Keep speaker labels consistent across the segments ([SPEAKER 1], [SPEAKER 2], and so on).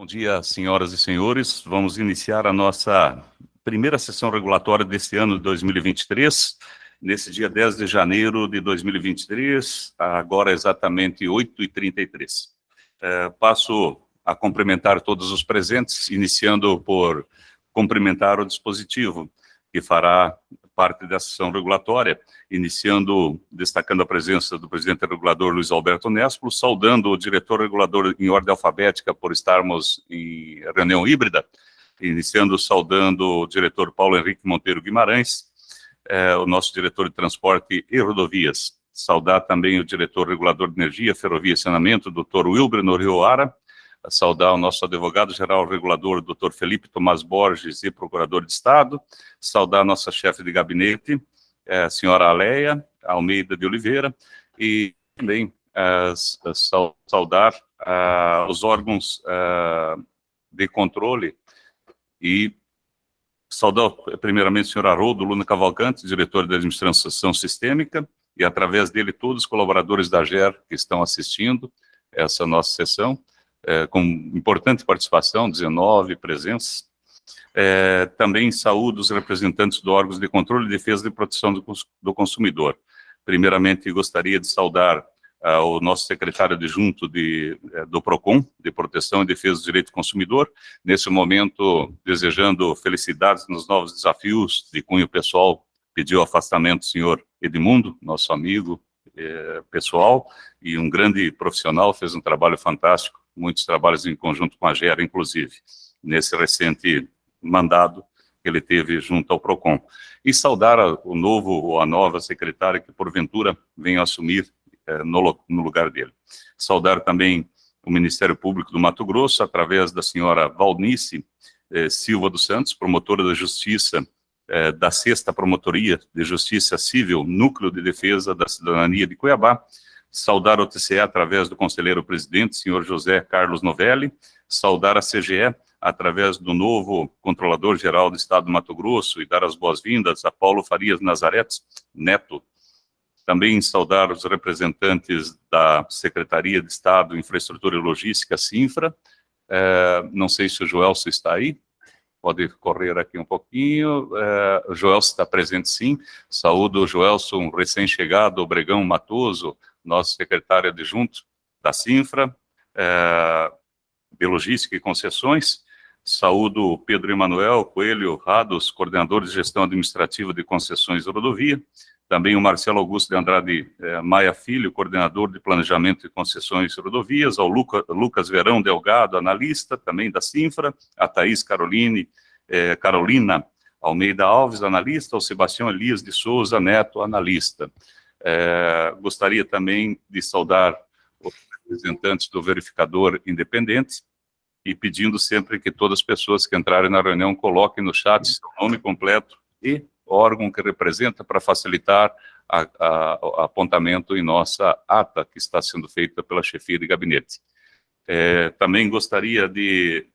[SPEAKER 1] Bom dia, senhoras e senhores. Vamos iniciar a nossa primeira sessão regulatória deste ano de 2023, nesse dia 10 de janeiro de 2023, agora exatamente 8h33. Passo a cumprimentar todos os presentes, iniciando por cumprimentar o dispositivo, que fará parte da sessão regulatória, destacando a presença do presidente regulador Luiz Alberto Nespolo, saudando o diretor regulador em ordem alfabética por estarmos em reunião híbrida, saudando o diretor Paulo Henrique Monteiro Guimarães, o nosso diretor de transporte e rodovias. Saudar também o diretor regulador de energia, ferrovia e saneamento, Dr. Wilber Norioara, saudar o nosso advogado-geral regulador, Dr. Felipe Tomás Borges, e procurador de Estado, saudar a nossa chefe de gabinete, a senhora Aleia Almeida de Oliveira, e também saudar os órgãos de controle, e saudar primeiramente o senhor Haroldo Luna Cavalcante, diretor da Administração Sistêmica, e através dele todos os colaboradores da AGER que estão assistindo essa nossa sessão, com importante participação, 19 presenças. Também saúdo os representantes dos órgãos de controle, defesa e proteção do consumidor. Primeiramente, gostaria de saudar o nosso secretário adjunto do PROCON, de Proteção e Defesa do Direito do Consumidor, nesse momento desejando felicidades nos novos desafios de cunho pessoal, pediu afastamento do senhor Edmundo, nosso amigo pessoal, e um grande profissional, fez um trabalho fantástico, muitos trabalhos em conjunto com a GER, inclusive, nesse recente mandado que ele teve junto ao PROCON. E saudar o novo ou a nova secretária que, porventura, venha assumir no lugar dele. Saudar também o Ministério Público do Mato Grosso, através da senhora Valnice Silva dos Santos, promotora da Justiça da 6ª Promotoria de Justiça Civil, Núcleo de Defesa da Cidadania de Cuiabá. Saudar o TCE através do conselheiro-presidente, senhor José Carlos Novelli. Saudar a CGE através do novo controlador-geral do Estado do Mato Grosso e dar as boas-vindas a Paulo Farias Nazaretes Neto. Também saudar os representantes da Secretaria de Estado, Infraestrutura e Logística, SINFRA. Não sei se o Joelso está aí. Pode correr aqui um pouquinho. O Joelso está presente, sim. Saúdo o Joelso, um recém-chegado, Obregão Matoso, nosso secretário adjunto da SINFRA, de Logística e Concessões. Saúdo o Pedro Emanuel Coelho Rados, coordenador de Gestão Administrativa de Concessões de Rodovia. Também o Marcelo Augusto de Andrade Maia Filho, coordenador de Planejamento e Concessões de Rodovias, ao Lucas Verão Delgado, analista, também da SINFRA, a Thaís Carolina Almeida Alves, analista, ao Sebastião Elias de Souza Neto, analista. Gostaria também de saudar os representantes do verificador independente e pedindo sempre que todas as pessoas que entrarem na reunião coloquem no chat seu nome completo e órgão que representa, para facilitar o apontamento em nossa ata, que está sendo feita pela chefia de gabinete. Também gostaria de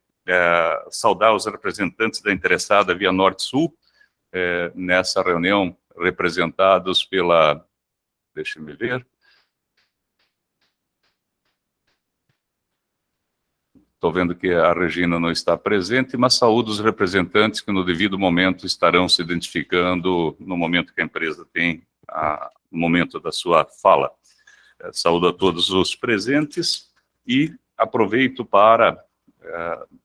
[SPEAKER 1] saudar os representantes da interessada Via Norte-Sul, nessa reunião, representados pela... Deixa-me ver. Estou vendo que a Regina não está presente, mas saúdo os representantes que no devido momento estarão se identificando no momento que a empresa tem, no momento da sua fala. Saúdo a todos os presentes e aproveito para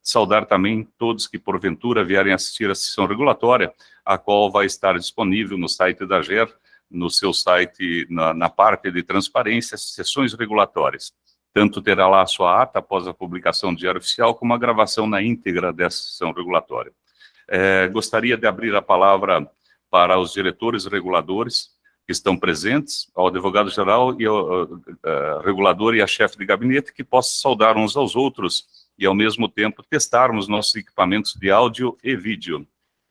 [SPEAKER 1] saudar também todos que porventura vierem assistir a sessão regulatória, a qual vai estar disponível no site da GER, no seu site, na parte de transparência, sessões regulatórias. Tanto terá lá a sua ata após a publicação do Diário Oficial, como a gravação na íntegra dessa sessão regulatória. Gostaria de abrir a palavra para os diretores reguladores que estão presentes, ao advogado-geral e ao regulador e a chefe de gabinete, que possam saudar uns aos outros e, ao mesmo tempo, testarmos nossos equipamentos de áudio e vídeo.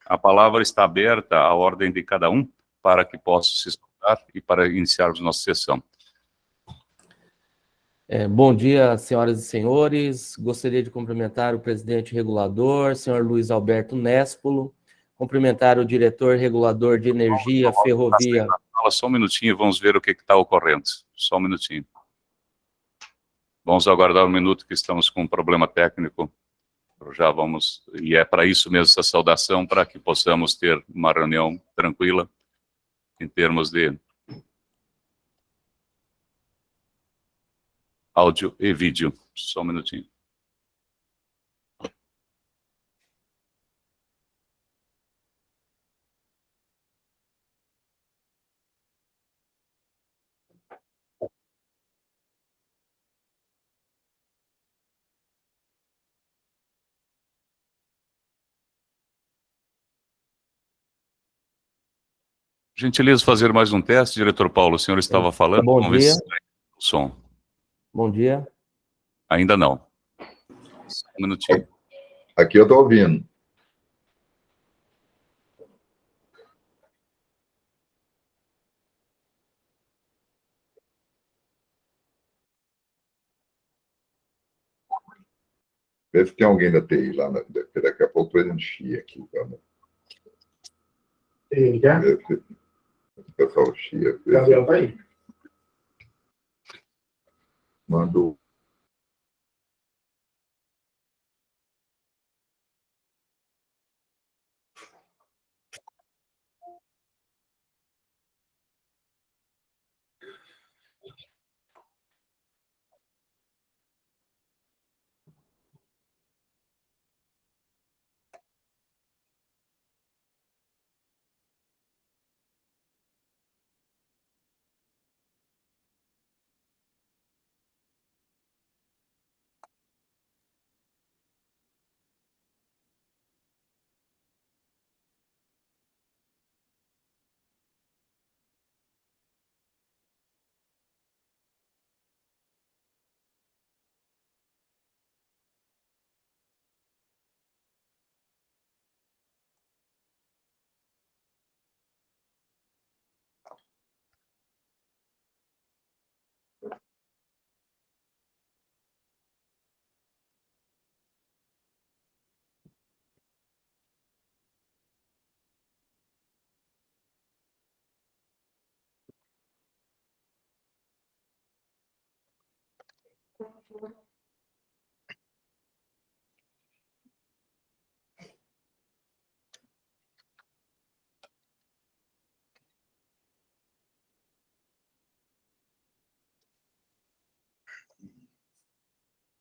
[SPEAKER 1] A palavra está aberta à ordem de cada um, para que possa se escutar e para iniciarmos nossa sessão.
[SPEAKER 2] Bom dia, senhoras e senhores. Gostaria de cumprimentar o presidente regulador, senhor Luiz Alberto Nespolo, cumprimentar o diretor regulador de energia, ferrovia...
[SPEAKER 1] Só um minutinho, vamos ver o que está ocorrendo. Só um minutinho. Vamos aguardar um minuto que estamos com um problema técnico Já vamos, e é para isso mesmo essa saudação, para que possamos ter uma reunião tranquila em termos de áudio e vídeo. Só um minutinho. Gentileza fazer mais um teste, diretor Paulo. O senhor estava falando?
[SPEAKER 2] Bom
[SPEAKER 1] Vamos ver
[SPEAKER 2] dia.
[SPEAKER 1] se sai o som.
[SPEAKER 2] Bom dia.
[SPEAKER 1] Ainda não. Só um minutinho.
[SPEAKER 3] Aqui eu estou ouvindo. Vê se tem alguém da TI lá, porque daqui a pouco eu enchi aqui.
[SPEAKER 4] Já?
[SPEAKER 3] Vê se o pessoal chia.
[SPEAKER 4] Gabriel tá aí.
[SPEAKER 3] Mando.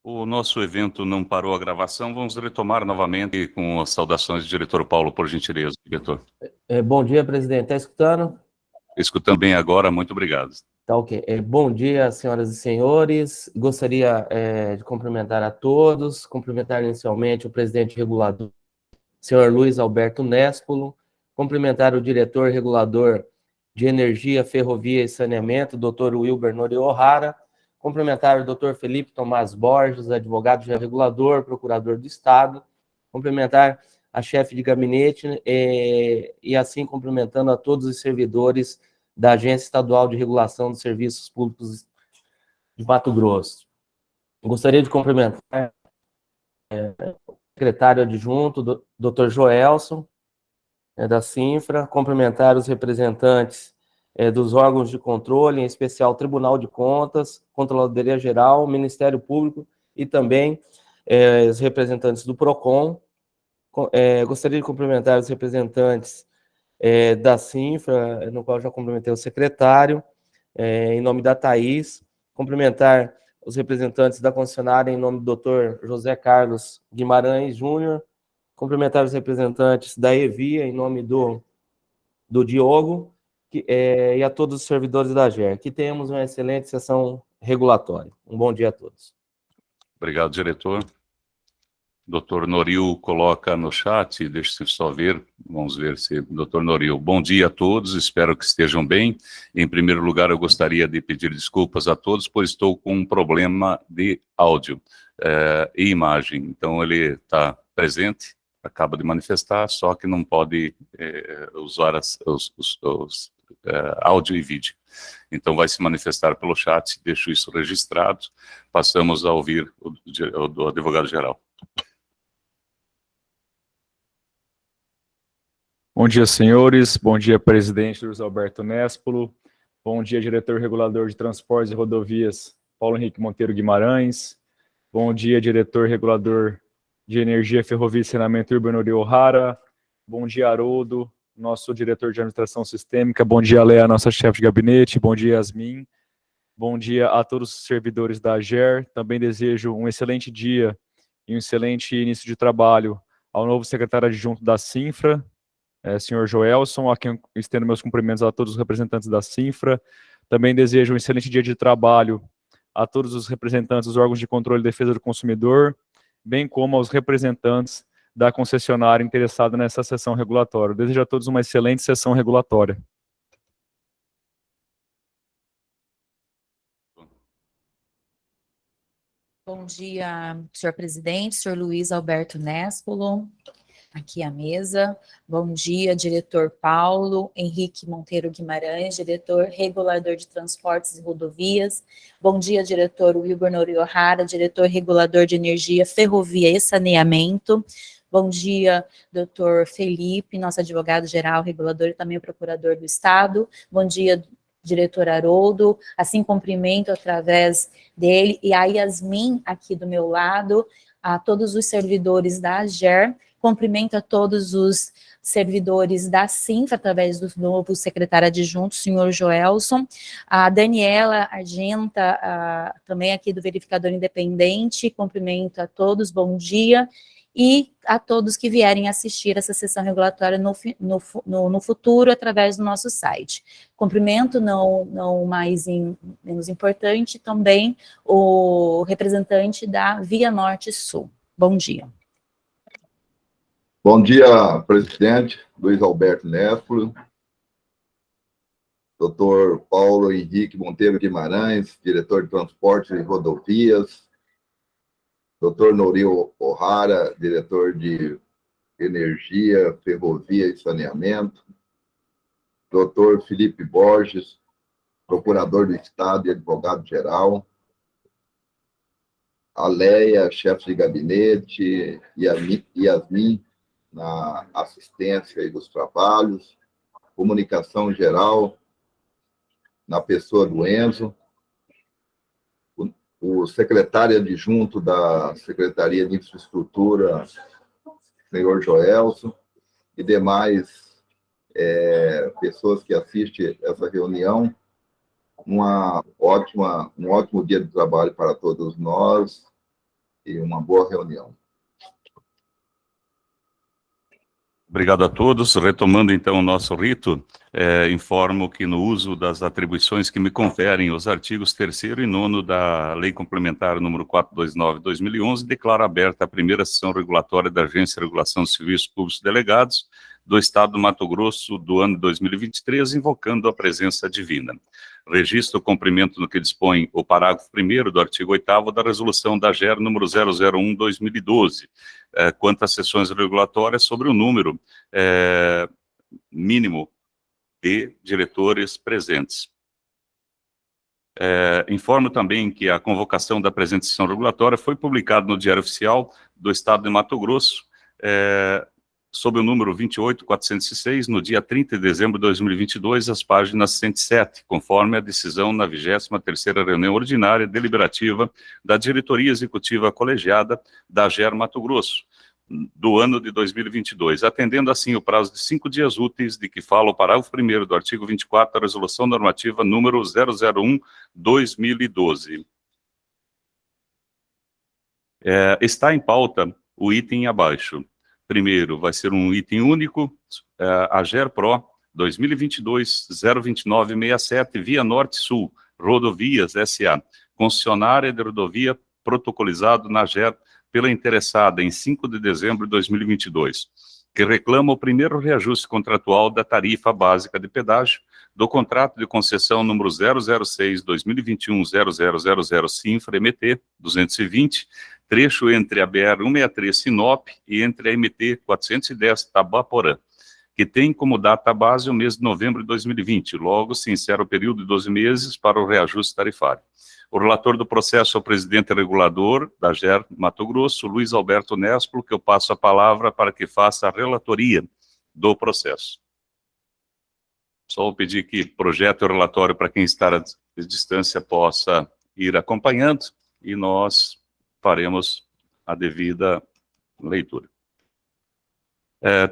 [SPEAKER 1] O nosso evento não parou a gravação. Vamos retomar novamente com as saudações do diretor Paulo, por gentileza, diretor.
[SPEAKER 2] Bom dia, presidente. Está escutando?
[SPEAKER 1] Escutando bem agora, muito obrigado.
[SPEAKER 2] Tá ok. Bom dia, senhoras e senhores. Gostaria de cumprimentar a todos, cumprimentar inicialmente o presidente regulador, senhor Luiz Alberto Nespolo, cumprimentar o diretor regulador de Energia, Ferrovia e Saneamento, doutor Wilber Nori O'Hara, cumprimentar o doutor Felipe Tomás Borges, advogado regulador, procurador do Estado, cumprimentar a chefe de gabinete e assim cumprimentando a todos os servidores da Agência Estadual de Regulação dos Serviços Públicos de Mato Grosso. Gostaria de cumprimentar o secretário adjunto, Dr. Joelson, da Cinfra, cumprimentar os representantes dos órgãos de controle, em especial Tribunal de Contas, Controladoria Geral, Ministério Público e também os representantes do PROCON. Gostaria de cumprimentar os representantes da Cinfra, no qual já cumprimentei o secretário, em nome da Thaís, cumprimentar os representantes da concessionária em nome do Dr. José Carlos Guimarães Júnior, cumprimentar os representantes da Evia em nome do Diogo, e a todos os servidores da AGER. Que tenhamos uma excelente sessão regulatória. Um bom dia a todos.
[SPEAKER 1] Obrigado, diretor. Doutor Noril coloca no chat, deixa eu só ver, vamos ver se... Doutor Noril, bom dia a todos, espero que estejam bem. Em primeiro lugar, eu gostaria de pedir desculpas a todos, pois estou com um problema de áudio e imagem. Então, ele está presente, acaba de manifestar, só que não pode usar os áudio e vídeo. Então, vai se manifestar pelo chat, deixo isso registrado. Passamos a ouvir o advogado-geral.
[SPEAKER 5] Bom dia, senhores. Bom dia, presidente Luiz Alberto Nespolo. Bom dia, diretor regulador de transportes e rodovias, Paulo Henrique Monteiro Guimarães. Bom dia, diretor regulador de Energia, Ferrovia e Saneamento, Ilber Ohara. Bom dia, Haroldo, nosso diretor de Administração Sistêmica. Bom dia, Lea, nossa chefe de gabinete. Bom dia, Yasmin. Bom dia a todos os servidores da AGER. Também desejo um excelente dia e um excelente início de trabalho ao novo secretário adjunto da Cinfra, senhor Joelson, a quem eu estendo meus cumprimentos a todos os representantes da Cinfra. Também desejo um excelente dia de trabalho a todos os representantes dos órgãos de controle e defesa do consumidor, bem como aos representantes da concessionária interessada nessa sessão regulatória. Eu desejo a todos uma excelente sessão regulatória.
[SPEAKER 4] Bom dia, senhor presidente, senhor Luiz Alberto Nespolo, aqui à mesa. Bom dia, diretor Paulo Henrique Monteiro Guimarães, diretor regulador de transportes e rodovias. Bom dia, diretor Wilber Ohara, diretor regulador de energia, ferrovia e saneamento. Bom dia, doutor Felipe, nosso advogado-geral, regulador e também procurador do Estado. Bom dia, diretor Haroldo, assim cumprimento através dele, e a Yasmin aqui do meu lado, a todos os servidores da AGER, cumprimento a todos os servidores da Cinfra, através do novo secretário adjunto, senhor Joelson, a Daniela Argenta, também aqui do verificador independente, cumprimento a todos, bom dia, e a todos que vierem assistir essa sessão regulatória no futuro, através do nosso site. Cumprimento, não mais menos importante, também o representante da Via Norte Sul. Bom dia.
[SPEAKER 3] Bom dia, presidente Luiz Alberto Nespolo, doutor Paulo Henrique Monteiro Guimarães, diretor de Transportes e Rodovias, doutor Noril Ohara, diretor de Energia, Ferrovia e Saneamento, doutor Felipe Borges, procurador do Estado e advogado-geral, a Leia, chefe de gabinete, e a Yasmin, na assistência e dos trabalhos, comunicação geral, na pessoa do Enzo, o secretário adjunto da Secretaria de Infraestrutura, senhor Joelson, e demais pessoas que assistem essa reunião. Um ótimo dia de trabalho para todos nós e uma boa reunião.
[SPEAKER 1] Obrigado a todos. Retomando, então, o nosso rito, informo que no uso das atribuições que me conferem os artigos 3º e 9º da Lei Complementar número 429/2011, declaro aberta a primeira sessão regulatória da Agência de Regulação de Serviços Públicos Delegados do Estado do Mato Grosso do ano 2023, invocando a presença divina. Registro o cumprimento no que dispõe o parágrafo 1º do artigo 8º da Resolução da AGER número 001/2012, quanto às sessões regulatórias sobre o número mínimo de diretores presentes. Informo também que a convocação da presente sessão regulatória foi publicada no Diário Oficial do Estado de Mato Grosso, sob o número 28.406, no dia 30 de dezembro de 2022, as páginas 107, conforme a decisão na 23ª reunião ordinária deliberativa da Diretoria Executiva Colegiada da AGER Mato Grosso, do ano de 2022, atendendo assim o prazo de 5 dias úteis de que fala o parágrafo 1º do artigo 24 da Resolução Normativa número 001/2012. Está em pauta o item abaixo. Primeiro, vai ser um item único, AGER Pro 2022-02967, Via Norte-Sul, Rodovias S.A., concessionária de rodovia protocolizado na AGER pela interessada em 5 de dezembro de 2022, que reclama o primeiro reajuste contratual da tarifa básica de pedágio do contrato de concessão número 006-2021-0000 Cinfra MT 220, trecho entre a BR-163 Sinop e entre a MT 410 Tabaporã, que tem como data base o mês de novembro de 2020, logo se encerra o período de 12 meses para o reajuste tarifário. O relator do processo é o presidente regulador da AGER Mato Grosso, Luiz Alberto Nespolo, que eu passo a palavra para que faça a relatoria do processo. Só vou pedir que projete o relatório para quem está à distância possa ir acompanhando e nós faremos a devida leitura.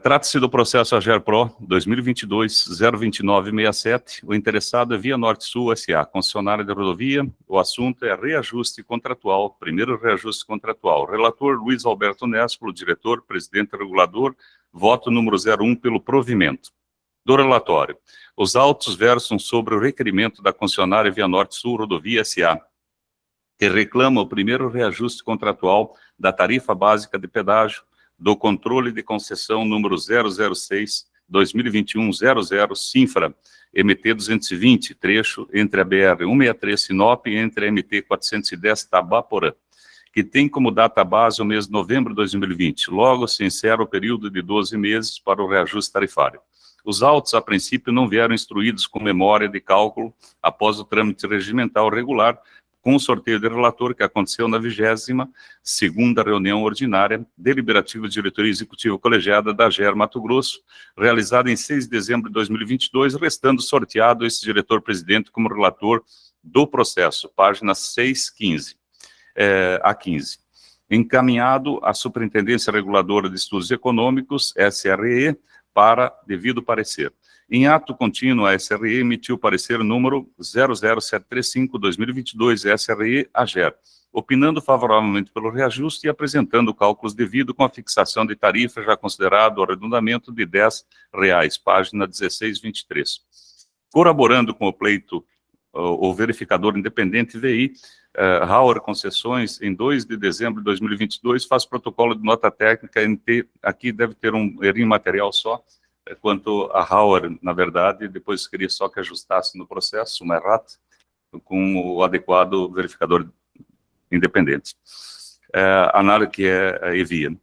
[SPEAKER 1] Trata-se do processo AGERPRO 2022-02967. O interessado é Via Norte Sul S.A., concessionária de rodovia. O assunto é reajuste contratual, primeiro reajuste contratual. Relator Luiz Alberto Nespolo, diretor, presidente regulador, voto número 01 pelo provimento. Do relatório, os autos versam sobre o requerimento da concessionária Via Norte Sul Rodovia S.A., que reclama o primeiro reajuste contratual da tarifa básica de pedágio do controle de concessão número 006-2021-00 Sinfra, MT 220, trecho entre a BR 163 Sinop e entre a MT 410 Tabaporã, que tem como data base o mês de novembro de 2020. Logo, se encerra o período de 12 meses para o reajuste tarifário. Os autos, a princípio, não vieram instruídos com memória de cálculo após o trâmite regimental regular, com o sorteio de relator que aconteceu na 22ª reunião ordinária deliberativa de diretoria executiva colegiada da AGER Mato Grosso, realizada em 6 de dezembro de 2022, restando sorteado esse diretor-presidente como relator do processo, páginas 615 a 15. Encaminhado à Superintendência Reguladora de Estudos Econômicos, SRE, para devido parecer. Em ato contínuo, a SRE emitiu parecer número 00735-2022, SRE AGER, opinando favoravelmente pelo reajuste e apresentando cálculos devido com a fixação de tarifa já considerado o arredondamento de R$10, página 1623. Corroborando com o pleito, o verificador independente VI, Hauer Concessões, em 2 de dezembro de 2022, faz protocolo de nota técnica, aqui deve ter um erro material só, quanto a Hauer, na verdade, depois queria só que ajustasse no processo, uma errata, com o adequado verificador independente. Análise que é EVIA.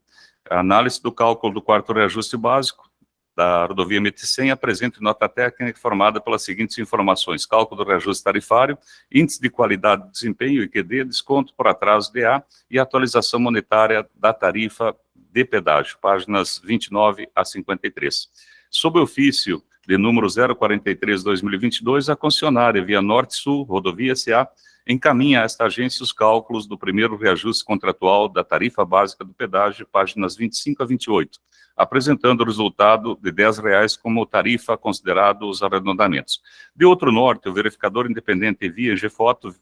[SPEAKER 1] A análise do cálculo do quarto reajuste básico da rodovia MT-100 apresenta nota técnica formada pelas seguintes informações: cálculo do reajuste tarifário, índice de qualidade de desempenho, IQD, desconto por atraso DA e atualização monetária da tarifa de pedágio, páginas 29 a 53. Sob o ofício de número 043/2022, a concessionária Via Norte Sul Rodovia S.A. encaminha a esta agência os cálculos do primeiro reajuste contratual da tarifa básica do pedágio, páginas 25 a 28, apresentando o resultado de R$10 como tarifa considerado os arredondamentos. De outro norte, o verificador independente Via GFoto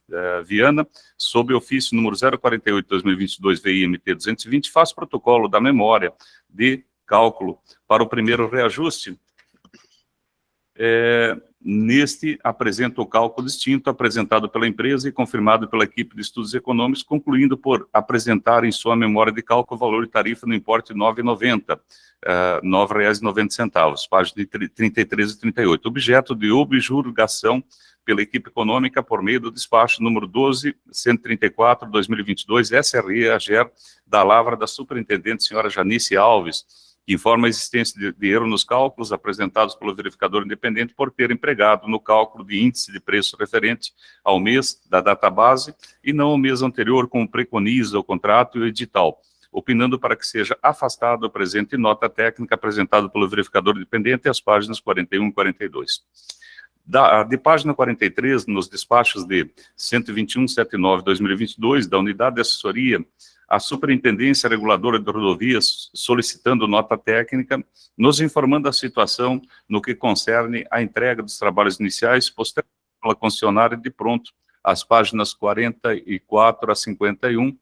[SPEAKER 1] Viana, sob ofício número 048/2022 VIMT 220, faz protocolo da memória de cálculo para o primeiro reajuste. Neste, apresenta o cálculo distinto apresentado pela empresa e confirmado pela equipe de estudos econômicos, concluindo por apresentar em sua memória de cálculo o valor de tarifa no importe de R$ 9,90, R$9,90, páginas 33 e 38, objeto de objurgação pela equipe econômica por meio do despacho número 12.134/2022, SRE AGER, da lavra da superintendente senhora Janice Alves, que informa a existência de erro nos cálculos apresentados pelo verificador independente por ter empregado no cálculo de índice de preço referente ao mês da data base e não ao mês anterior, como preconiza o contrato e o edital, opinando para que seja afastado o presente nota técnica apresentada pelo verificador independente às páginas 41 e 42. De página 43, nos despachos de 121/79/2022, da Unidade de Assessoria, a Superintendência Reguladora de Rodovias, solicitando nota técnica, nos informando a situação no que concerne à entrega dos trabalhos iniciais, posteriormente pela concessionária de pronto, as páginas 44 a 51,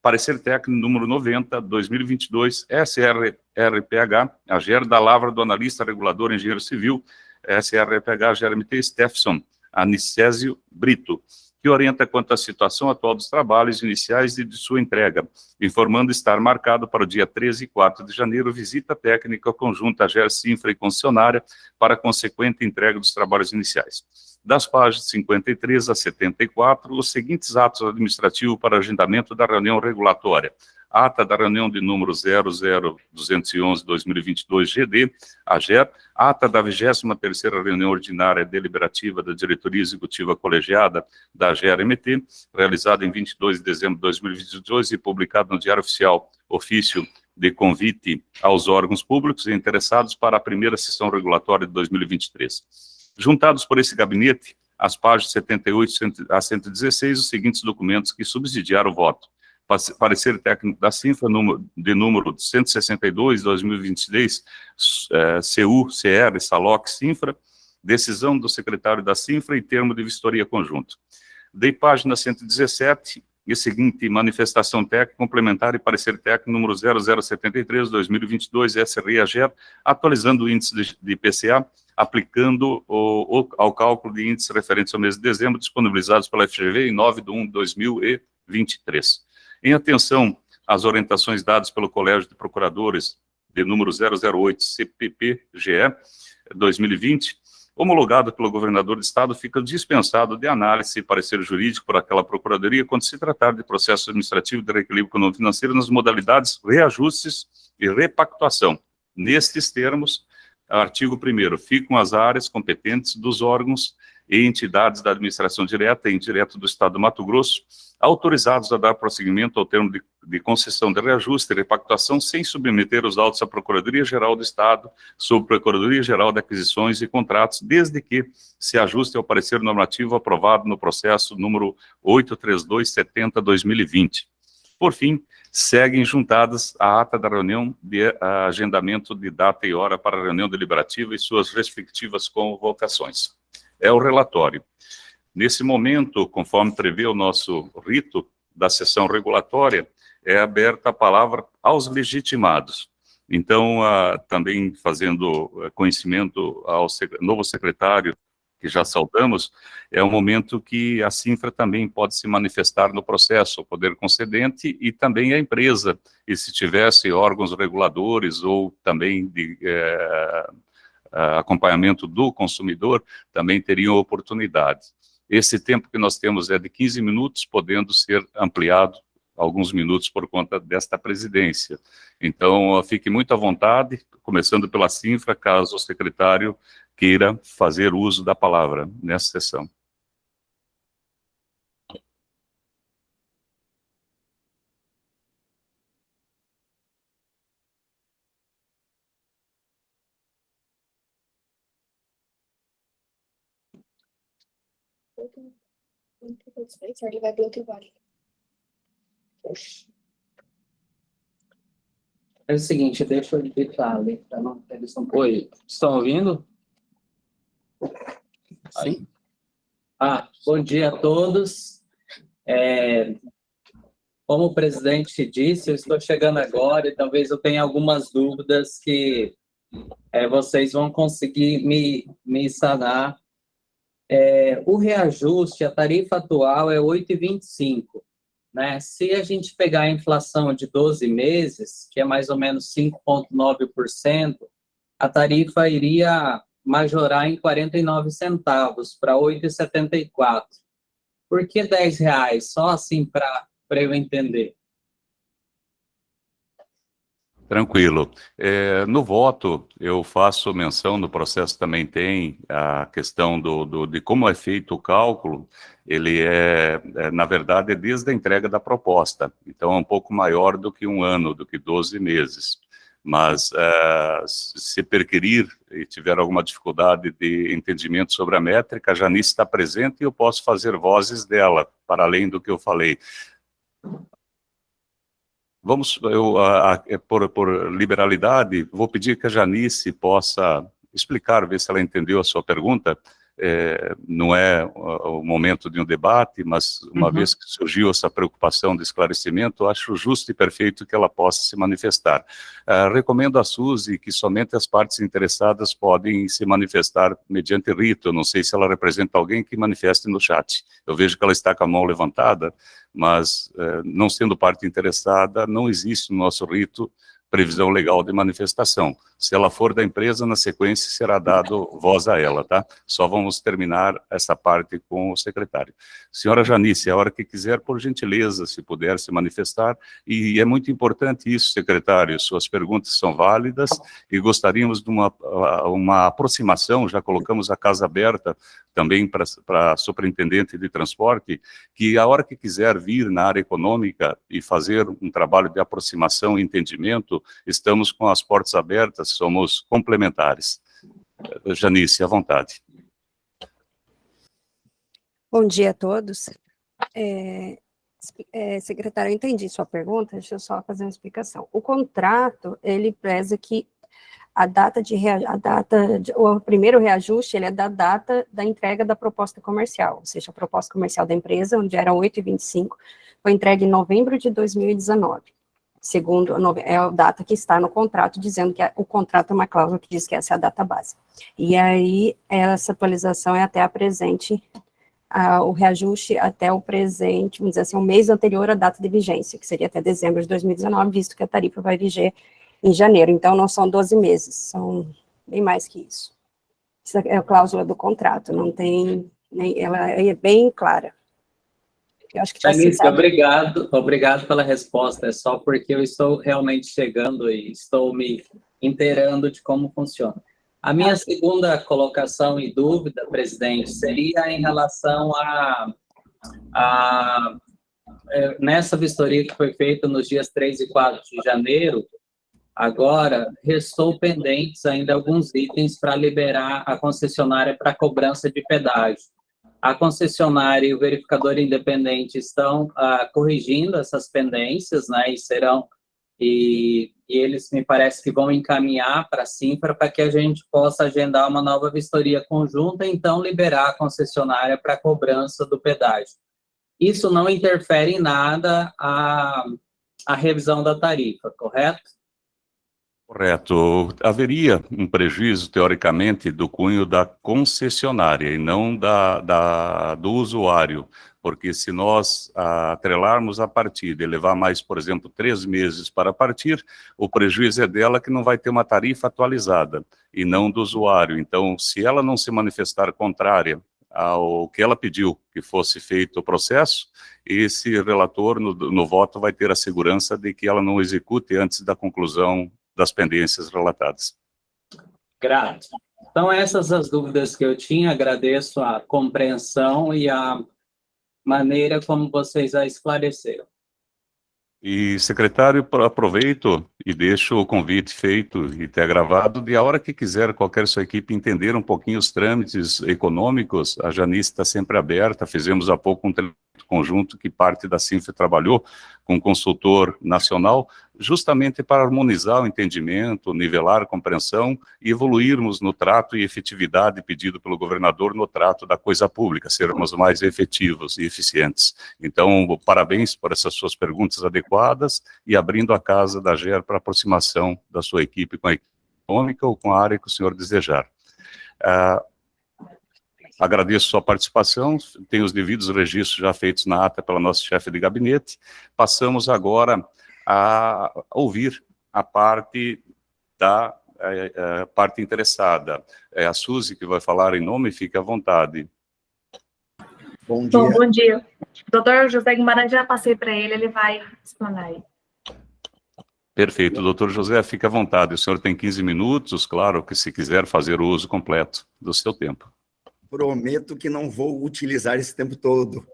[SPEAKER 1] parecer técnico número 90/2022, SRPH, AGER, da lavra do analista regulador engenheiro civil, SRPH, GRMT, Stephenson Anicésio Brito, que orienta quanto à situação atual dos trabalhos iniciais e de sua entrega, informando estar marcado para o dia 13 e 4 de janeiro visita técnica conjunta AGER, Sinfra e concessionária para a consequente entrega dos trabalhos iniciais. Das páginas 53 a 74, os seguintes atos administrativos para agendamento da reunião regulatória: ata da reunião de número 00211/2022 GD, AGER, ata da 23ª reunião ordinária deliberativa da diretoria executiva colegiada da AGER-MT, realizada em 22 de dezembro de 2022 e publicada no Diário Oficial, ofício de convite aos órgãos públicos interessados para a primeira sessão regulatória de 2023. Juntados por esse gabinete, as páginas 78 a 116, os seguintes documentos que subsidiaram o voto. Parecer técnico da CINFRA, de número 162, 2023, CU, CR, SALOC, CINFRA, decisão do secretário da CINFRA e termo de vistoria conjunto. Daí, página 117, e seguinte, manifestação técnica complementar e parecer técnico número 0073, 2022, SRE-AGER, atualizando o índice de IPCA, aplicando ao cálculo de índices referentes ao mês de dezembro, disponibilizados pela FGV em 9/1/2023. Em atenção às orientações dadas pelo Colégio de Procuradores, de número 008 CPP-GE 2020, homologado pelo governador do estado, fica dispensado de análise e parecer jurídico por aquela procuradoria quando se tratar de processo administrativo de reequilíbrio econômico-financeiro nas modalidades reajustes e repactuação. Nestes termos, artigo 1º, ficam as áreas competentes dos órgãos e entidades da administração direta e indireta do estado do Mato Grosso, autorizados a dar prosseguimento ao termo de concessão de reajuste e repactuação sem submeter os autos à Procuradoria-Geral do Estado, Subprocuradoria-Geral de Aquisições e Contratos, desde que se ajuste ao parecer normativo aprovado no processo número 83270/2020. Por fim, seguem juntadas a ata da reunião de agendamento de data e hora para a reunião deliberativa e suas respectivas convocações. É o relatório. Nesse momento, conforme prevê o nosso rito da sessão regulatória, é aberta a palavra aos legitimados. Então, também fazendo conhecimento ao novo secretário, que já saudamos, é um momento que a CINFRA também pode se manifestar no processo, o poder concedente e também a empresa, e se tivesse órgãos reguladores ou também de acompanhamento do consumidor, também teriam oportunidade. Esse tempo que nós temos é de 15 minutos, podendo ser ampliado alguns minutos por conta desta presidência. Então, fique muito à vontade, começando pela CINFRA, caso o secretário queira fazer uso da palavra nessa sessão.
[SPEAKER 6] Ele vai bloquear.
[SPEAKER 2] É o seguinte, deixa eu editar ali, tá? Não, eles estão... Oi, estão ouvindo? Sim. Bom dia a todos. Como o presidente disse, eu estou chegando agora e talvez eu tenha algumas dúvidas que vocês vão conseguir me sanar. O reajuste, a tarifa atual é 8,25, né? Se a gente pegar a inflação de 12 meses, que é mais ou menos 5,9%, a tarifa iria majorar em 49 centavos para 8,74. Por que R$10? Só assim para eu entender.
[SPEAKER 1] Tranquilo. No voto, eu faço menção, no processo também tem a questão de como é feito o cálculo, ele na verdade, é desde a entrega da proposta, então é um pouco maior do que um ano, do que 12 meses. Mas, se perquirir e tiver alguma dificuldade de entendimento sobre a métrica, a Janice está presente e eu posso fazer vozes dela, para além do que eu falei. Vamos, por liberalidade, vou pedir que a Janice possa explicar, ver se ela entendeu a sua pergunta. Não é o momento de um debate, mas uma vez que surgiu essa preocupação de esclarecimento, acho justo e perfeito que ela possa se manifestar. Recomendo à Suzy que somente as partes interessadas podem se manifestar mediante rito. Eu não sei se ela representa alguém que manifeste no chat. Eu vejo que ela está com a mão levantada, mas não sendo parte interessada, não existe no nosso rito previsão legal de manifestação. Se ela for da empresa, na sequência será dado voz a ela, tá? Só vamos terminar essa parte com o secretário. Senhora Janice, a hora que quiser, por gentileza, se puder se manifestar, e é muito importante isso, secretário, suas perguntas são válidas e gostaríamos de uma aproximação, já colocamos a casa aberta também para a superintendente de transporte, que a hora que quiser vir na área econômica e fazer um trabalho de aproximação e entendimento, estamos com as portas abertas, somos complementares. Janice, à vontade.
[SPEAKER 6] Bom dia a todos. Secretário, eu entendi sua pergunta, deixa eu só fazer uma explicação. O contrato, ele preza que o primeiro reajuste, ele é da data da entrega da proposta comercial, ou seja, a proposta comercial da empresa, onde era 8,25, foi entregue em novembro de 2019. Segundo, é a data que está no contrato, dizendo que o contrato é uma cláusula que diz que essa é a data base. E aí, essa atualização é até a presente, o reajuste até o presente, vamos dizer assim, um mês anterior à data de vigência, que seria até dezembro de 2019, visto que a tarifa vai viger em janeiro. Então, não são 12 meses, são bem mais que isso. Isso é a cláusula do contrato, não tem, ela é bem clara. Eu acho que está
[SPEAKER 7] Janice, obrigado pela resposta. É só porque eu estou realmente chegando e estou me inteirando de como funciona. A minha segunda colocação e dúvida, presidente, seria em relação nessa vistoria que foi feita nos dias 3 e 4 de janeiro, agora restou pendentes ainda alguns itens para liberar a concessionária para cobrança de pedágio. A concessionária e o verificador independente estão corrigindo essas pendências, né, e eles me parece que vão encaminhar para a Cinfra para que a gente possa agendar uma nova vistoria conjunta e então liberar a concessionária para a cobrança do pedágio. Isso não interfere em nada a revisão da tarifa, correto?
[SPEAKER 1] Correto. Haveria um prejuízo, teoricamente, do cunho da concessionária e não do usuário, porque se nós atrelarmos a partida e levar mais, por exemplo, 3 meses para partir, o prejuízo é dela que não vai ter uma tarifa atualizada e não do usuário. Então, se ela não se manifestar contrária ao que ela pediu que fosse feito o processo, esse relator, no voto, vai ter a segurança de que ela não execute antes da conclusão das pendências relatadas.
[SPEAKER 7] Grato. Então, essas as dúvidas que eu tinha, agradeço a compreensão e a maneira como vocês a esclareceram.
[SPEAKER 1] E, secretário, aproveito e deixo o convite feito e até gravado, de a hora que quiser qualquer sua equipe entender um pouquinho os trâmites econômicos, a Janice está sempre aberta, fizemos há pouco um conjunto que parte da Cinfra trabalhou com um consultor nacional, justamente para harmonizar o entendimento, nivelar a compreensão e evoluirmos no trato e efetividade pedido pelo governador no trato da coisa pública, sermos mais efetivos e eficientes. Então, parabéns por essas suas perguntas adequadas e abrindo a casa da GER para aproximação da sua equipe com a equipe econômica ou com a área que o senhor desejar. Agradeço sua participação, tem os devidos registros já feitos na ata pela nossa chefe de gabinete. Passamos agora a ouvir a parte parte interessada. É a Suzy que vai falar em nome, fique à vontade.
[SPEAKER 8] Bom dia.
[SPEAKER 9] Bom dia. Doutor José Guimarães, já passei para ele vai explanar aí.
[SPEAKER 1] Perfeito. Doutor José, fique à vontade. O senhor tem 15 minutos, claro que se quiser fazer o uso completo do seu tempo.
[SPEAKER 8] Prometo que não vou utilizar esse tempo todo.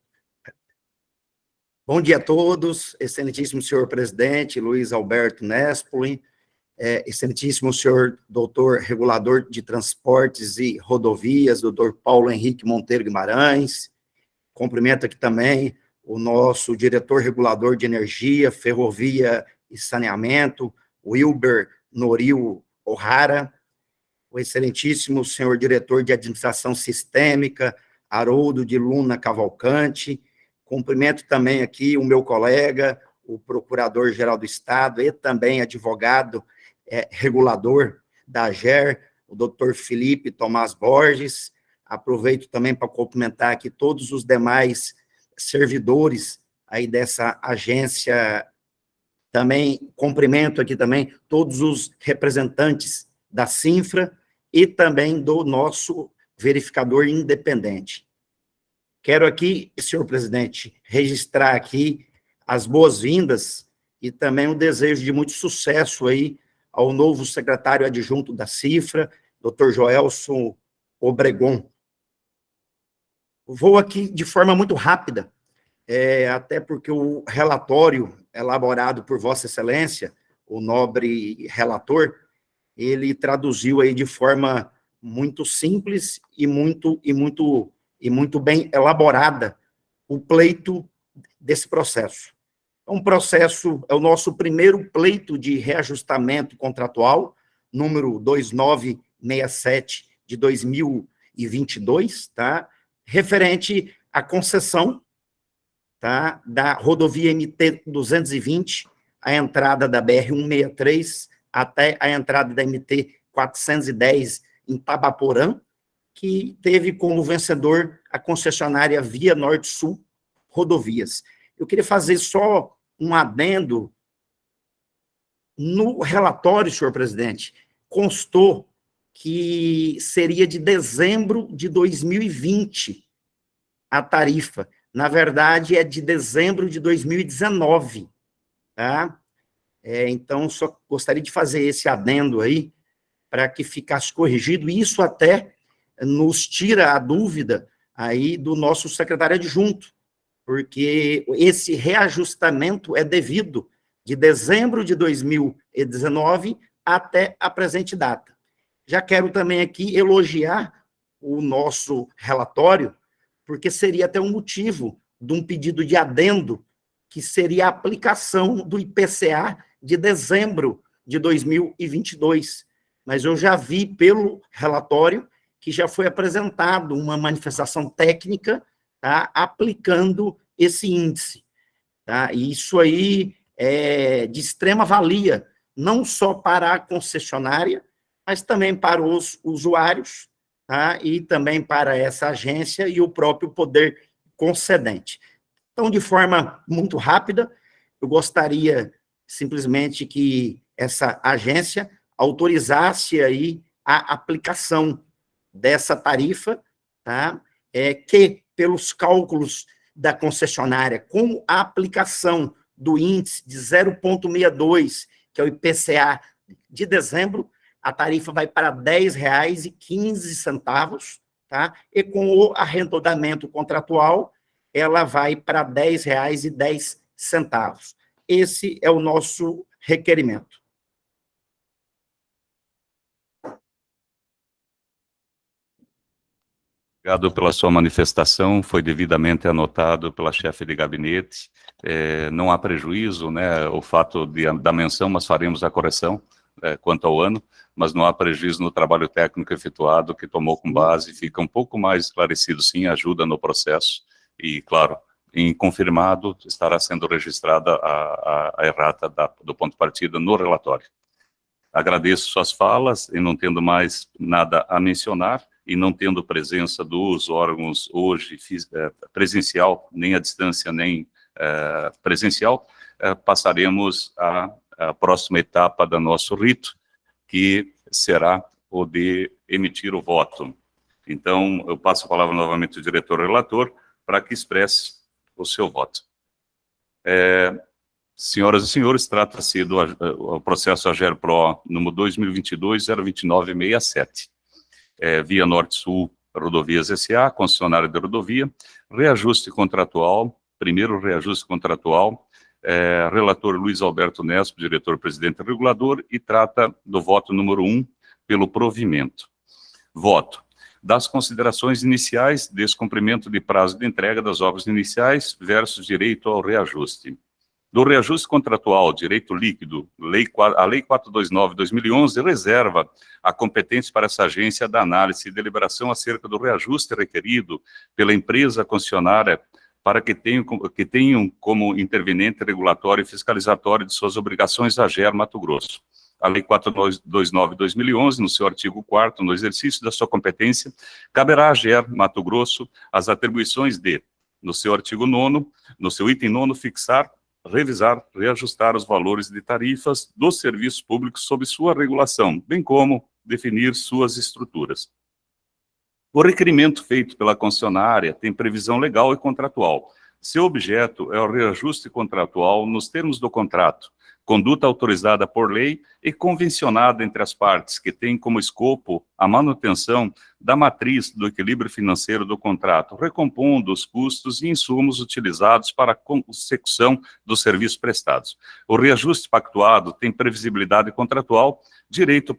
[SPEAKER 8] Bom dia a todos, excelentíssimo senhor presidente, Luiz Alberto Nespoli, excelentíssimo senhor doutor regulador de transportes e rodovias, doutor Paulo Henrique Monteiro Guimarães. Cumprimento aqui também o nosso diretor regulador de energia, ferrovia e saneamento, Wilber Noril O'Hara, o excelentíssimo senhor diretor de administração sistêmica, Haroldo de Luna Cavalcante. Cumprimento também aqui o meu colega, o procurador-geral do Estado e também advogado regulador da AGER, o doutor Felipe Tomás Borges. Aproveito também para cumprimentar aqui todos os demais servidores aí dessa agência. Também cumprimento aqui também todos os representantes da Cinfra e também do nosso verificador independente. Quero aqui, senhor presidente, registrar aqui as boas-vindas e também o desejo de muito sucesso aí ao novo secretário adjunto da Cinfra, doutor Joelson Obregon. Vou aqui de forma muito rápida, até porque o relatório elaborado por Vossa Excelência, o nobre relator, ele traduziu aí de forma muito simples e muito e muito bem elaborada o pleito desse processo. É um processo, é o nosso primeiro pleito de reajustamento contratual, número 2967 de 2022, tá? Referente à concessão, tá? Da rodovia MT 220, a entrada da BR 163 até a entrada da MT 410 em Tabaporã, que teve como vencedor a concessionária Via Norte-Sul Rodovias. Eu queria fazer só um adendo. No relatório, senhor presidente, constou que seria de dezembro de 2020 a tarifa. Na verdade, é de dezembro de 2019, tá? Então, só gostaria de fazer esse adendo aí, para que ficasse corrigido, e isso até nos tira a dúvida aí do nosso secretário adjunto, porque esse reajustamento é devido de dezembro de 2019 até a presente data. Já quero também aqui elogiar o nosso relatório, porque seria até um motivo de um pedido de adendo, que seria a aplicação do IPCA de dezembro de 2022. Mas eu já vi pelo relatório que já foi apresentado uma manifestação técnica, tá, aplicando esse índice. Tá? E isso aí é de extrema valia, não só para a concessionária, mas também para os usuários, tá? E também para essa agência e o próprio poder concedente. Então, de forma muito rápida, eu gostaria simplesmente que essa agência autorizasse aí a aplicação dessa tarifa, tá? Que, pelos cálculos da concessionária, com a aplicação do índice de 0,62, que é o IPCA de dezembro, a tarifa vai para R$ 10,15, tá? E com o arredondamento contratual, ela vai para R$ 10,10. Esse é o nosso requerimento.
[SPEAKER 1] Obrigado pela sua manifestação, foi devidamente anotado pela chefe de gabinete. Não há prejuízo, né, o fato da menção, mas faremos a correção quanto ao ano, mas não há prejuízo no trabalho técnico efetuado, que tomou com base, fica um pouco mais esclarecido, sim, ajuda no processo, e, claro, em confirmado, estará sendo registrada a errata do ponto de partida no relatório. Agradeço suas falas, e não tendo mais nada a mencionar, e não tendo presença dos órgãos hoje presencial, nem à distância, nem presencial, passaremos à próxima etapa do nosso rito, que será o de emitir o voto. Então, eu passo a palavra novamente ao diretor-relator, para que expresse o seu voto. Senhoras e senhores, trata-se do processo AGERPRO número 2022-02967. Via Norte-Sul Rodovias S.A., concessionária de rodovia, reajuste contratual, primeiro reajuste contratual, relator Luiz Alberto Nespo, diretor-presidente regulador, e trata do voto número 1, pelo provimento. Voto. Das considerações iniciais, descumprimento de prazo de entrega das obras iniciais versus direito ao reajuste. Do reajuste contratual, direito líquido, a Lei 429/2011 reserva a competência para essa agência da análise e deliberação acerca do reajuste requerido pela empresa concessionária para que tenham como interveniente regulatório e fiscalizatório de suas obrigações a AGER Mato Grosso. A Lei 429/2011, no seu artigo 4º, no exercício da sua competência, caberá à AGER Mato Grosso as atribuições de, no seu artigo 9º, no seu item 9º, fixar, revisar, reajustar os valores de tarifas dos serviços públicos sob sua regulação, bem como definir suas estruturas. O requerimento feito pela concessionária tem previsão legal e contratual. Seu objeto é o reajuste contratual nos termos do contrato, conduta autorizada por lei e convencionada entre as partes, que tem como escopo a manutenção da matriz do equilíbrio financeiro do contrato, recompondo os custos e insumos utilizados para a consecução dos serviços prestados. O reajuste pactuado tem previsibilidade contratual, direito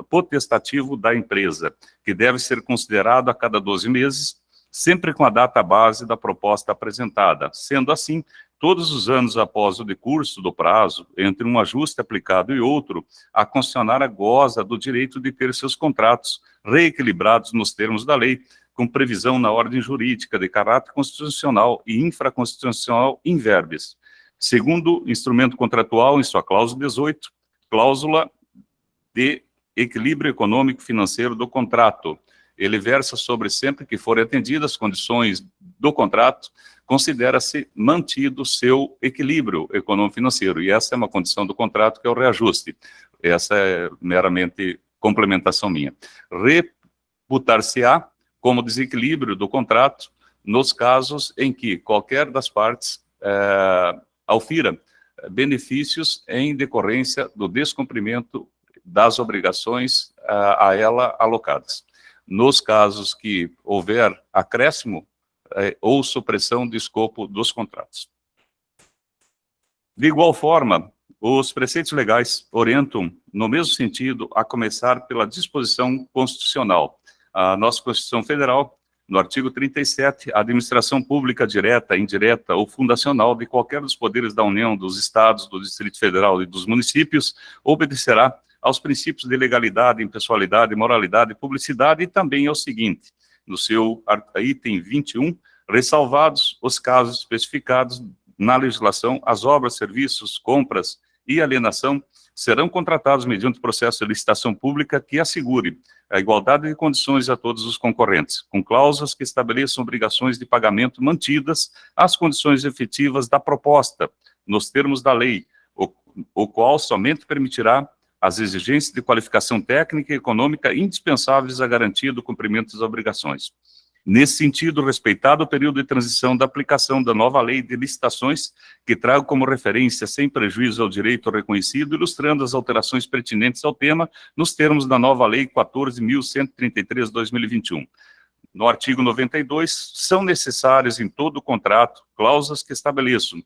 [SPEAKER 1] potestativo da empresa, que deve ser considerado a cada 12 meses, sempre com a data base da proposta apresentada. Sendo assim, todos os anos após o decurso do prazo, entre um ajuste aplicado e outro, a concessionária goza do direito de ter seus contratos reequilibrados nos termos da lei, com previsão na ordem jurídica de caráter constitucional e infraconstitucional in verbis. Segundo instrumento contratual, em sua cláusula 18, cláusula de equilíbrio econômico financeiro do contrato. Ele versa sobre sempre que forem atendidas as condições do contrato, considera-se mantido seu equilíbrio econômico financeiro. E essa é uma condição do contrato, que é o reajuste. Essa é meramente complementação minha. Reputar-se-á como desequilíbrio do contrato nos casos em que qualquer das partes aufira benefícios em decorrência do descumprimento das obrigações a ela alocadas. Nos casos que houver acréscimo ou supressão de escopo dos contratos. De igual forma, os preceitos legais orientam no mesmo sentido, a começar pela disposição constitucional. A nossa Constituição Federal, no artigo 37, a administração pública direta, indireta ou fundacional de qualquer dos poderes da União, dos Estados, do Distrito Federal e dos municípios, obedecerá aos princípios de legalidade, impessoalidade, moralidade e publicidade, e também ao seguinte, no seu item 21, ressalvados os casos especificados na legislação, as obras, serviços, compras e alienação serão contratados mediante processo de licitação pública que assegure a igualdade de condições a todos os concorrentes, com cláusulas que estabeleçam obrigações de pagamento mantidas às condições efetivas da proposta, nos termos da lei, o qual somente permitirá as exigências de qualificação técnica e econômica indispensáveis à garantia do cumprimento das obrigações. Nesse sentido, respeitado o período de transição da aplicação da nova lei de licitações, que trago como referência, sem prejuízo ao direito reconhecido, ilustrando as alterações pertinentes ao tema, nos termos da nova lei 14.133/2021. No artigo 92, são necessárias em todo o contrato cláusulas que estabeleçam,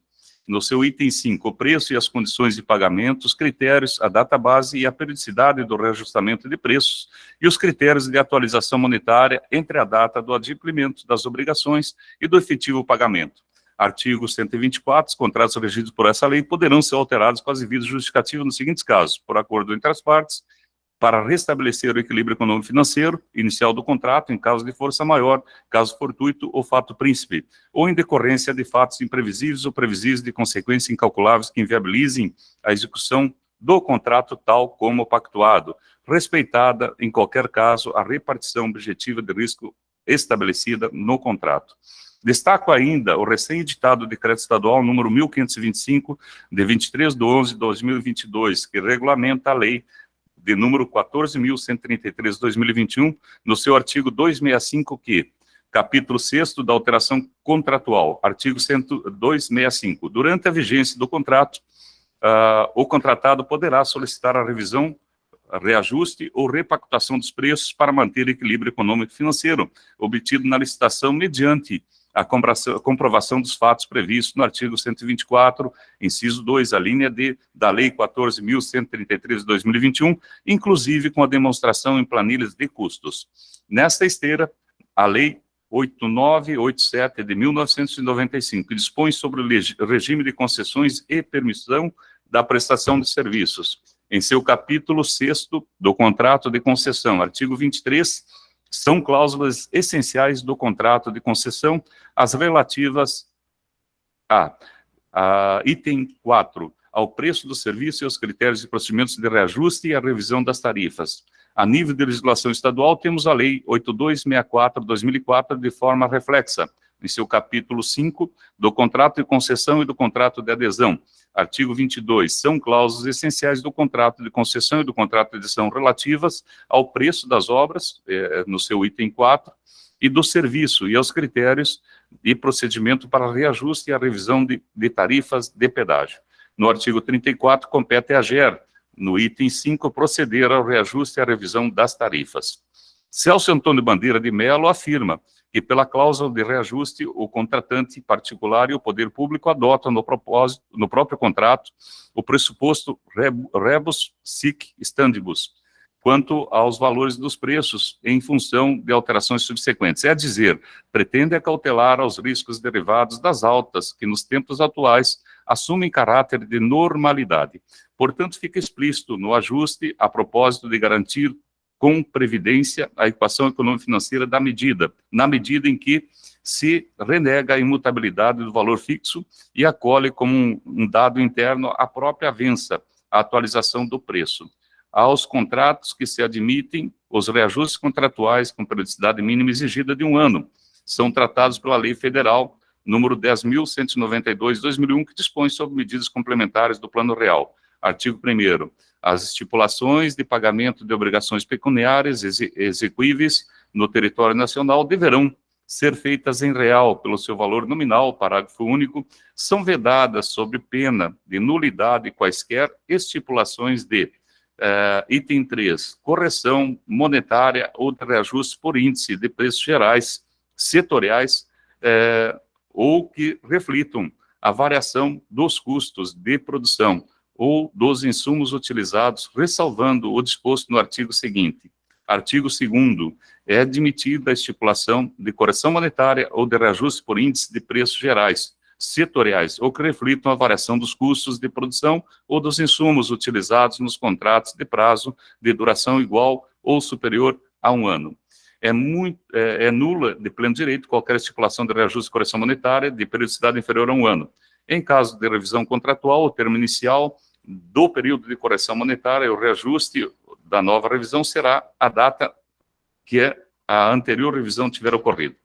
[SPEAKER 1] no seu item 5, o preço e as condições de pagamento, os critérios, a data base e a periodicidade do reajustamento de preços e os critérios de atualização monetária entre a data do adimplemento das obrigações e do efetivo pagamento. Artigo 124, os contratos regidos por essa lei poderão ser alterados com as devidas justificativas nos seguintes casos: por acordo entre as partes, para restabelecer o equilíbrio econômico financeiro inicial do contrato, em caso de força maior, caso fortuito ou fato príncipe, ou em decorrência de fatos imprevisíveis ou previsíveis de consequências incalculáveis que inviabilizem a execução do contrato tal como pactuado, respeitada, em qualquer caso, a repartição objetiva de risco estabelecida no contrato. Destaco ainda o recém-editado Decreto Estadual número 1525, de 23/11/2022, que regulamenta a lei de número 14.133/2021, no seu artigo 265, que, capítulo 6º da alteração contratual, artigo 265, durante a vigência do contrato, o contratado poderá solicitar a revisão, reajuste ou repactuação dos preços para manter equilíbrio econômico e financeiro, obtido na licitação mediante a comprovação dos fatos previstos no artigo 124, inciso 2, a linha D da Lei 14.133/2021, inclusive com a demonstração em planilhas de custos. Nesta esteira, a Lei 8987 de 1995, que dispõe sobre o regime de concessões e permissão da prestação de serviços. Em seu capítulo 6º do contrato de concessão, artigo 23, são cláusulas essenciais do contrato de concessão, as relativas a item 4, ao preço do serviço e aos critérios e procedimentos de reajuste e a revisão das tarifas. A nível de legislação estadual, temos a Lei 8264/2004 de forma reflexa, em seu capítulo 5, do contrato de concessão e do contrato de adesão. Artigo 22, são cláusulas essenciais do contrato de concessão e do contrato de adesão relativas ao preço das obras, no seu item 4, e do serviço, e aos critérios e procedimento para reajuste e a revisão de tarifas de pedágio. No artigo 34, compete à AGER, no item 5, proceder ao reajuste e à revisão das tarifas. Celso Antônio Bandeira de Mello afirma que, pela cláusula de reajuste, o contratante particular e o poder público adotam no próprio contrato o pressuposto rebus sic stantibus, quanto aos valores dos preços em função de alterações subsequentes. É a dizer, pretende acautelar aos riscos derivados das altas, que nos tempos atuais assumem caráter de normalidade. Portanto, fica explícito no ajuste a propósito de garantir com previdência a equação econômico-financeira da medida, na medida em que se renega a imutabilidade do valor fixo e acolhe como um dado interno a própria avença, a atualização do preço. Aos contratos que se admitem, os reajustes contratuais com periodicidade mínima exigida de 1 ano são tratados pela Lei Federal número 10.192/2001, que dispõe sobre medidas complementares do Plano Real. Artigo 1º. As estipulações de pagamento de obrigações pecuniárias exequíveis no território nacional deverão ser feitas em real pelo seu valor nominal, parágrafo único, são vedadas sob pena de nulidade quaisquer estipulações de item 3, correção monetária ou de reajuste por índice de preços gerais, setoriais, ou que reflitam a variação dos custos de produção ou dos insumos utilizados, ressalvando o disposto no artigo seguinte. Artigo 2º. É admitida a estipulação de correção monetária ou de reajuste por índice de preços gerais, setoriais, ou que reflitam a variação dos custos de produção ou dos insumos utilizados nos contratos de prazo de duração igual ou superior a 1 ano. É nula de pleno direito qualquer estipulação de reajuste e correção monetária de periodicidade inferior a 1 ano. Em caso de revisão contratual, o termo inicial do período de correção monetária, o reajuste da nova revisão será a data que a anterior revisão tiver ocorrido.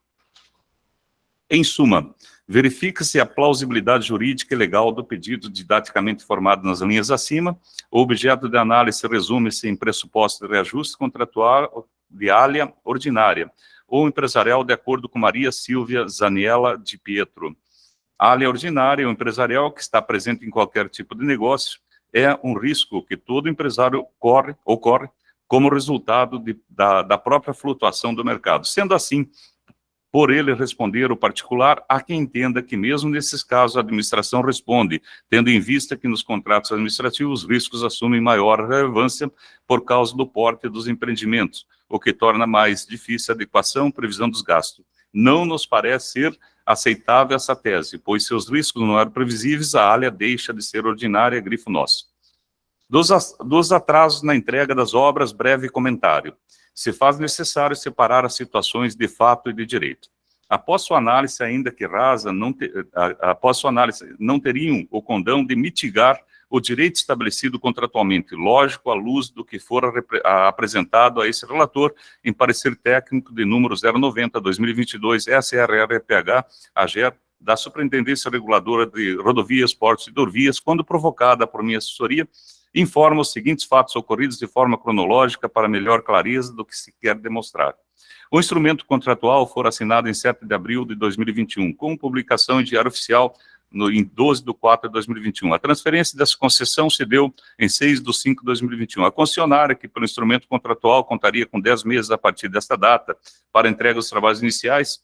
[SPEAKER 1] Em suma, verifica-se a plausibilidade jurídica e legal do pedido didaticamente formado nas linhas acima. O objeto de análise resume-se em pressuposto de reajuste contratual de área ordinária ou empresarial de acordo com Maria Silvia Zaniela de Pietro. A área ordinária ou empresarial que está presente em qualquer tipo de negócio é um risco que todo empresário ocorre como resultado da própria flutuação do mercado. Sendo assim, por ele responder o particular, há quem entenda que mesmo nesses casos a administração responde, tendo em vista que nos contratos administrativos os riscos assumem maior relevância por causa do porte dos empreendimentos, o que torna mais difícil a adequação e previsão dos gastos. Não nos parece ser aceitável essa tese, pois seus riscos não eram previsíveis, a área deixa de ser ordinária, grifo nosso. Dos atrasos na entrega das obras, breve comentário. Se faz necessário separar as situações de fato e de direito. Após sua análise, ainda que rasa, não teriam o condão de mitigar o direito estabelecido contratualmente, lógico, à luz do que for apresentado a esse relator em parecer técnico de número 090/2022 SRRPH, AGER, da Superintendência Reguladora de Rodovias, Portos e Hidrovias, quando provocada por minha assessoria, informa os seguintes fatos ocorridos de forma cronológica para melhor clareza do que se quer demonstrar. O instrumento contratual for assinado em 7 de abril de 2021, com publicação em Diário Oficial em 12 de 4 de 2021. A transferência dessa concessão se deu em 6 de 5 de 2021. A concessionária, que pelo instrumento contratual contaria com 10 meses a partir desta data para entrega dos trabalhos iniciais,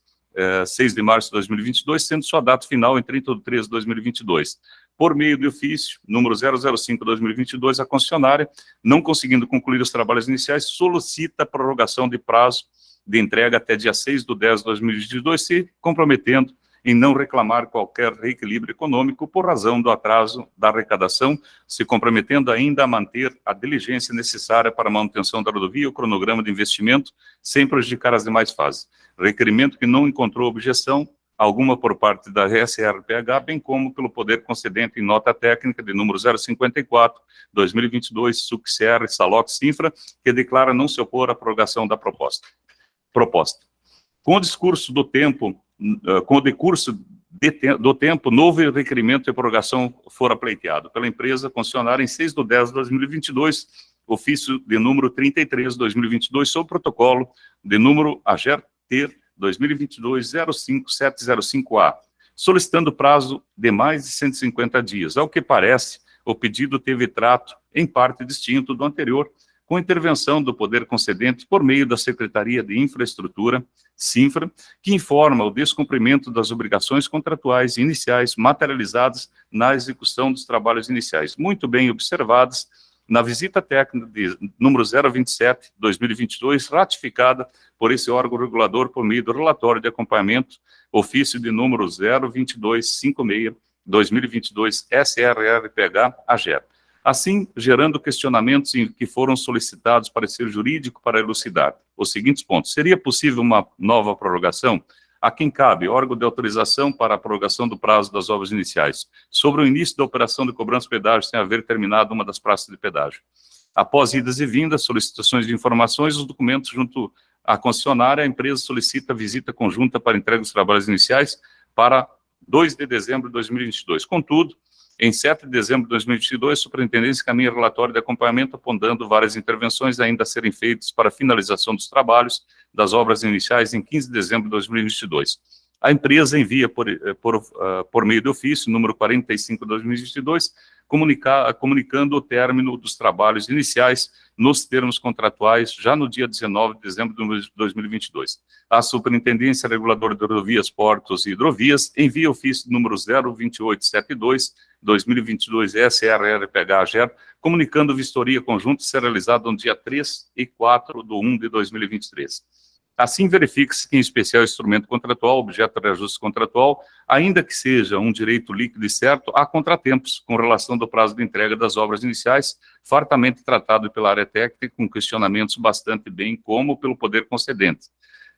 [SPEAKER 1] 6 de março de 2022, sendo sua data final em 30 de 3 de 2022. Por meio de ofício, número 005/2022, a concessionária, não conseguindo concluir os trabalhos iniciais, solicita a prorrogação de prazo de entrega até dia 6 de 10 de 2022, se comprometendo em não reclamar qualquer reequilíbrio econômico por razão do atraso da arrecadação, se comprometendo ainda a manter a diligência necessária para a manutenção da rodovia e o cronograma de investimento, sem prejudicar as demais fases. Requerimento que não encontrou objeção alguma por parte da SRPH, bem como pelo poder concedente em nota técnica de número 054/2022, Sucser Salox Infra, que declara não se opor à prorrogação da proposta. Com o decurso do tempo, novo requerimento de prorrogação fora pleiteado pela empresa concessionária em 6 de 10 de 2022, ofício de número 33/2022, sob protocolo de número AGER-TER 2022-05705A, solicitando prazo de mais de 150 dias. Ao que parece, o pedido teve trato, em parte distinto do anterior, com intervenção do poder concedente por meio da Secretaria de Infraestrutura, SINFRA, que informa o descumprimento das obrigações contratuais iniciais materializadas na execução dos trabalhos iniciais. Muito bem observadas na visita técnica de número 027/2022, ratificada por esse órgão regulador por meio do relatório de acompanhamento, ofício de número 02256/2022, SRRPH-AGER. Assim, gerando questionamentos em que foram solicitados parecer jurídico para elucidar os seguintes pontos. Seria possível uma nova prorrogação? A quem cabe órgão de autorização para a prorrogação do prazo das obras iniciais, sobre o início da operação de cobrança de pedágio sem haver terminado uma das praças de pedágio. Após idas e vindas, solicitações de informações, os documentos junto à concessionária, a empresa solicita visita conjunta para entrega dos trabalhos iniciais para 2 de dezembro de 2022. Contudo, em 7 de dezembro de 2022, a Superintendência encaminha relatório de acompanhamento apontando várias intervenções ainda a serem feitas para a finalização dos trabalhos das obras iniciais em 15 de dezembro de 2022. A empresa envia por meio de ofício, número 45/2022, comunicando o término dos trabalhos iniciais nos termos contratuais já no dia 19 de dezembro de 2022. A Superintendência Reguladora de Rodovias, Portos e Hidrovias envia ofício número 02872/2022 SRRPH-AGER, comunicando vistoria conjunta ser realizada no dia 3 e 4/1/2023. Assim, verifica-se que, em especial, o instrumento contratual, objeto de reajuste contratual, ainda que seja um direito líquido e certo, há contratempos com relação do prazo de entrega das obras iniciais, fartamente tratado pela área técnica, com questionamentos bastante bem como pelo poder concedente.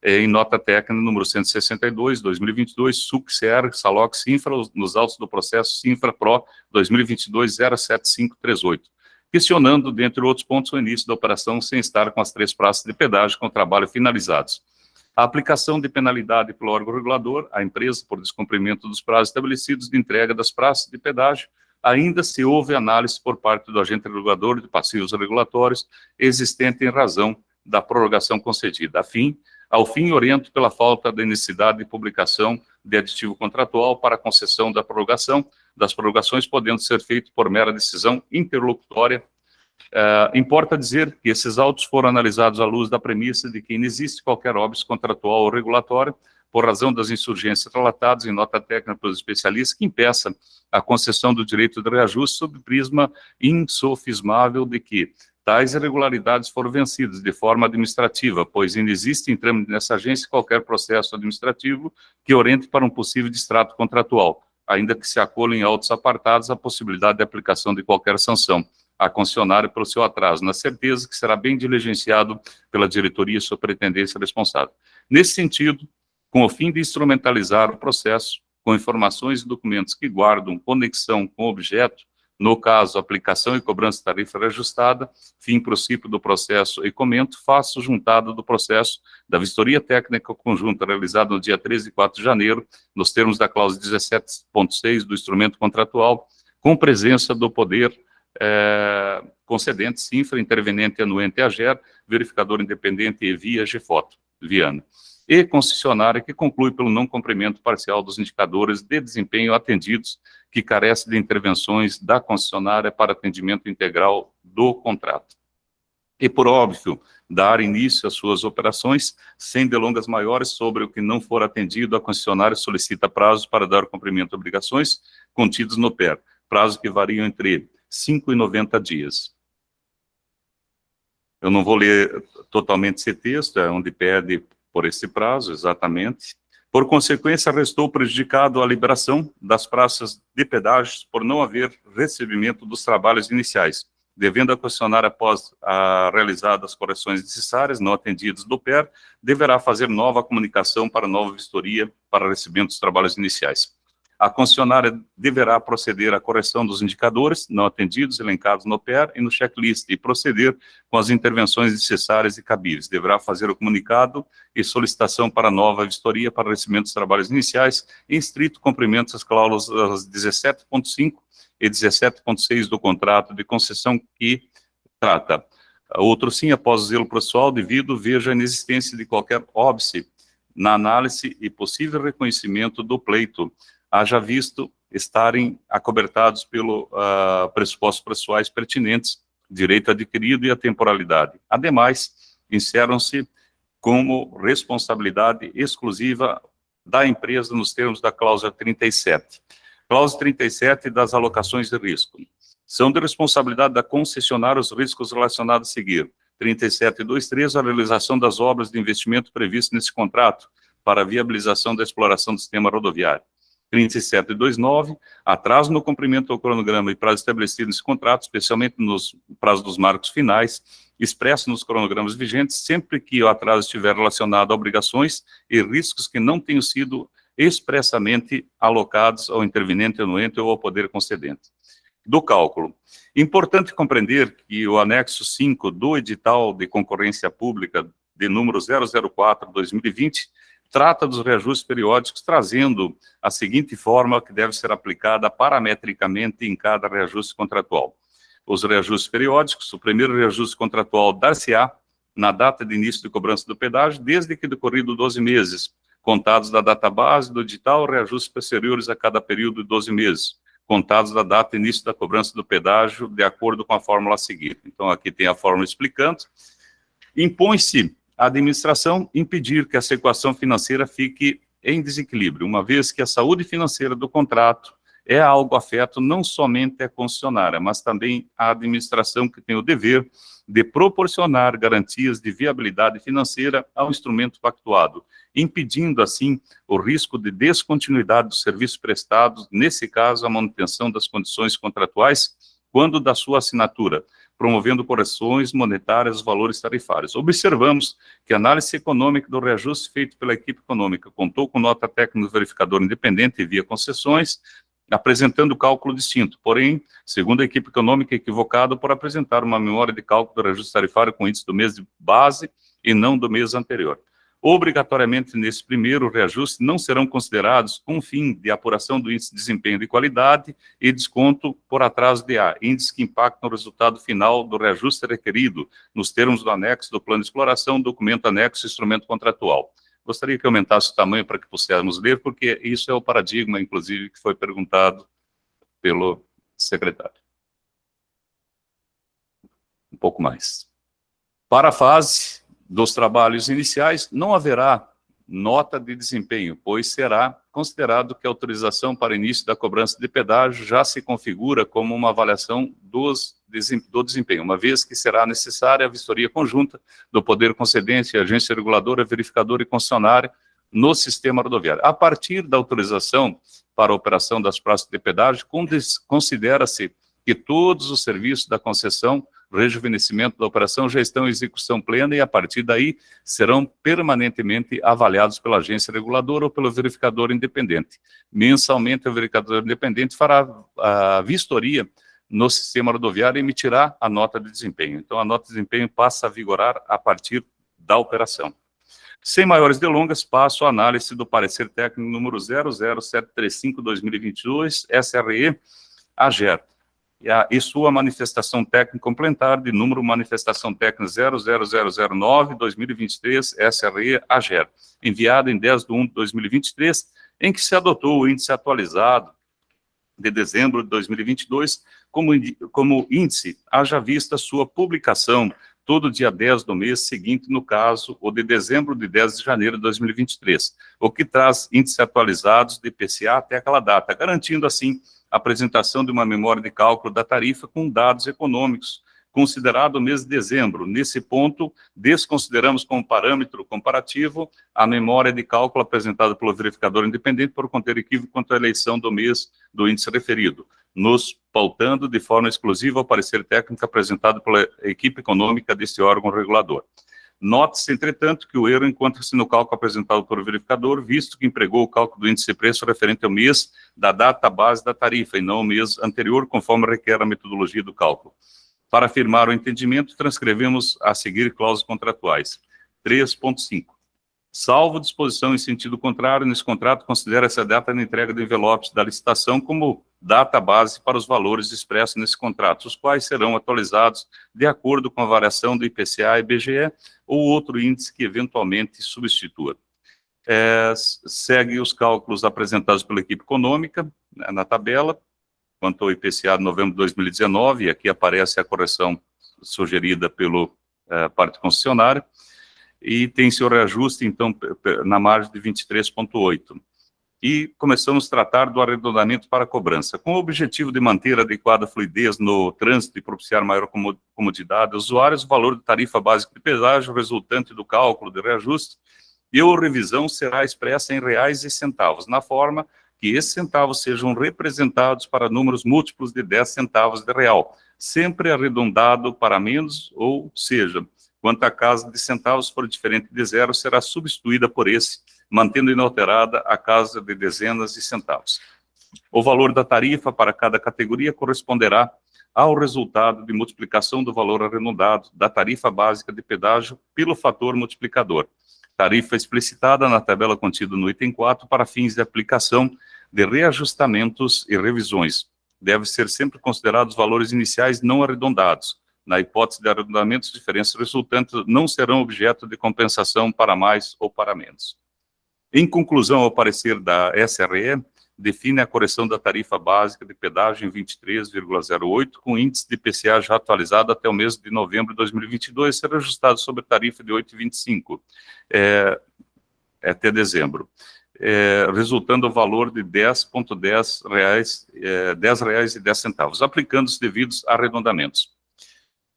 [SPEAKER 1] Em nota técnica número 162/2022, SUC-CR, SALOC-SINFRA, nos autos do processo SINFRA-PRO 2022-07538. Questionando, dentre outros pontos, o início da operação sem estar com as 3 praças de pedágio com trabalho finalizados. A aplicação de penalidade pelo órgão regulador à empresa por descumprimento dos prazos estabelecidos de entrega das praças de pedágio, ainda se houve análise por parte do agente regulador de passivos regulatórios existente em razão da prorrogação concedida. Ao fim, oriento pela falta da necessidade de publicação de aditivo contratual para a concessão da prorrogação, das prorrogações podendo ser feito por mera decisão interlocutória. Importa dizer que esses autos foram analisados à luz da premissa de que inexiste qualquer óbice contratual ou regulatório, por razão das insurgências relatadas em nota técnica pelos especialistas, que impeça a concessão do direito de reajuste sob prisma insofismável de que tais irregularidades foram vencidas de forma administrativa, pois ainda existe em trâmite nessa agência qualquer processo administrativo que oriente para um possível distrato contratual, ainda que se acolha em autos apartados a possibilidade de aplicação de qualquer sanção à concessionária pelo seu atraso, na certeza que será bem diligenciado pela diretoria e superintendência responsável. Nesse sentido, com o fim de instrumentalizar o processo com informações e documentos que guardam conexão com o objeto, no caso, aplicação e cobrança de tarifa reajustada, fim princípio do processo e comento, faço juntada do processo da vistoria técnica conjunta realizada no dia 13 e 4 de janeiro, nos termos da cláusula 17.6 do instrumento contratual, com presença do poder concedente, SINFRA, interveniente anuente AGER, verificador independente e via GFOTO, Viana, e concessionária que conclui pelo não cumprimento parcial dos indicadores de desempenho atendidos que carece de intervenções da concessionária para atendimento integral do contrato. E, por óbvio, dar início às suas operações, sem delongas maiores sobre o que não for atendido, a concessionária solicita prazos para dar cumprimento a obrigações contidas no PER, prazos que variam entre 5 e 90 dias. Eu não vou ler totalmente esse texto, é onde pede por esse prazo, exatamente. Por consequência, restou prejudicado a liberação das praças de pedágios por não haver recebimento dos trabalhos iniciais, devendo a concessionária, após realizadas correções necessárias, não atendidas do PER, deverá fazer nova comunicação para nova vistoria para recebimento dos trabalhos iniciais. A concessionária deverá proceder à correção dos indicadores não atendidos, elencados no PER e no checklist, e proceder com as intervenções necessárias e cabíveis. Deverá fazer o comunicado e solicitação para nova vistoria para recebimento dos trabalhos iniciais, em estrito cumprimento das cláusulas 17.5 e 17.6 do contrato de concessão que trata. Outro sim, após o zelo processual devido, veja a inexistência de qualquer óbice na análise e possível reconhecimento do pleito, haja visto estarem acobertados pelo pressupostos processuais pertinentes, direito adquirido e a temporalidade. Ademais, encerram-se como responsabilidade exclusiva da empresa nos termos da cláusula 37. Cláusula 37 das alocações de risco. São de responsabilidade da concessionária os riscos relacionados a seguir. 37.2.3, a realização das obras de investimento previstas nesse contrato para a viabilização da exploração do sistema rodoviário. 37.2.9, atraso no cumprimento do cronograma e prazo estabelecido nesse contrato, especialmente nos prazos dos marcos finais, expresso nos cronogramas vigentes, sempre que o atraso estiver relacionado a obrigações e riscos que não tenham sido expressamente alocados ao interveniente, anuente ou ao poder concedente. Do cálculo. Importante compreender que o anexo 5 do edital de concorrência pública de número 004/2020 trata dos reajustes periódicos, trazendo a seguinte fórmula que deve ser aplicada parametricamente em cada reajuste contratual. Os reajustes periódicos, o primeiro reajuste contratual dar-se-á na data de início de cobrança do pedágio, desde que decorrido 12 meses, contados da data base do edital, reajustes posteriores a cada período de 12 meses, contados da data de início da cobrança do pedágio, de acordo com a fórmula a seguir. Então, aqui tem a fórmula explicando. Impõe-se à administração impedir que essa equação financeira fique em desequilíbrio, uma vez que a saúde financeira do contrato é algo afeto não somente à concessionária, mas também à administração, que tem o dever de proporcionar garantias de viabilidade financeira ao instrumento pactuado, impedindo, assim, o risco de descontinuidade dos serviços prestados, nesse caso, a manutenção das condições contratuais, quando da sua assinatura, promovendo correções monetárias aos valores tarifários. Observamos que a análise econômica do reajuste feito pela equipe econômica contou com nota técnica do verificador independente via concessões, apresentando cálculo distinto, porém, segundo a equipe econômica, equivocado por apresentar uma memória de cálculo do reajuste tarifário com índice do mês de base e não do mês anterior. Obrigatoriamente, nesse primeiro reajuste, não serão considerados, com fim de apuração do índice de desempenho de qualidade e desconto por atraso de A, índice que impacta no resultado final do reajuste requerido, nos termos do anexo do plano de exploração, documento anexo e instrumento contratual. Gostaria que aumentasse o tamanho para que pudéssemos ler, porque isso é o paradigma, inclusive, que foi perguntado pelo secretário. Um pouco mais. Para a fase dos trabalhos iniciais, não haverá nota de desempenho, pois será considerado que a autorização para início da cobrança de pedágio já se configura como uma avaliação do desempenho, uma vez que será necessária a vistoria conjunta do poder concedente, agência reguladora, verificadora e concessionária no sistema rodoviário. A partir da autorização para a operação das praças de pedágio, considera-se que todos os serviços da concessão, rejuvenescimento da operação, já estão em execução plena e, a partir daí, serão permanentemente avaliados pela agência reguladora ou pelo verificador independente. Mensalmente, o verificador independente fará a vistoria no sistema rodoviário e emitirá a nota de desempenho. Então, a nota de desempenho passa a vigorar a partir da operação. Sem maiores delongas, passo a análise do parecer técnico número 00735/2022, SRE, AGER, e sua manifestação técnica complementar de número manifestação técnica 00009/2023, SRE, AGER, enviada em 10/1/2023, em que se adotou o índice atualizado de dezembro de 2022 como índice, haja vista sua publicação todo dia 10 do mês seguinte, no caso, o de dezembro de 10 de janeiro de 2023, o que traz índices atualizados de IPCA até aquela data, garantindo, assim, a apresentação de uma memória de cálculo da tarifa com dados econômicos, considerado o mês de dezembro. Nesse ponto, desconsideramos como parâmetro comparativo a memória de cálculo apresentada pelo verificador independente por conter equívoco quanto à eleição do mês do índice referido, nos pautando de forma exclusiva ao parecer técnico apresentado pela equipe econômica deste órgão regulador. Note-se, entretanto, que o erro encontra-se no cálculo apresentado pelo verificador, visto que empregou o cálculo do índice de preço referente ao mês da data base da tarifa, e não ao mês anterior, conforme requer a metodologia do cálculo. Para afirmar o entendimento, transcrevemos a seguir cláusulas contratuais. 3.5. Salvo disposição em sentido contrário, nesse contrato considera-se a data de entrega de envelopes da licitação como data base para os valores expressos nesse contrato, os quais serão atualizados de acordo com a variação do IPCA e IBGE ou outro índice que eventualmente substitua. Segue os cálculos apresentados pela equipe econômica, na tabela, quanto ao IPCA de novembro de 2019, e aqui aparece a correção sugerida pelo parte concessionária, e tem seu reajuste, então, na margem de 23,8. e começamos a tratar do arredondamento para a cobrança. Com o objetivo de manter adequada fluidez no trânsito e propiciar maior comodidade aos usuários, o valor de tarifa básica de pedágio resultante do cálculo de reajuste e ou revisão será expressa em reais e centavos, na forma que esses centavos sejam representados para números múltiplos de 10 centavos de real, sempre arredondado para menos, ou seja, quanto a casa de centavos for diferente de zero, será substituída por esse, mantendo inalterada a casa de dezenas de centavos. O valor da tarifa para cada categoria corresponderá ao resultado de multiplicação do valor arredondado da tarifa básica de pedágio pelo fator multiplicador. Tarifa explicitada na tabela contida no item 4 para fins de aplicação de reajustamentos e revisões. Deve ser sempre considerados valores iniciais não arredondados. Na hipótese de arredondamentos, diferenças resultantes não serão objeto de compensação para mais ou para menos. Em conclusão, ao parecer da SRE, define a correção da tarifa básica de pedágio em 23,08, com índice de IPCA já atualizado até o mês de novembro de 2022, será ajustado sobre a tarifa de 8,25 até dezembro, resultando o valor de R$10,10, aplicando os devidos arredondamentos.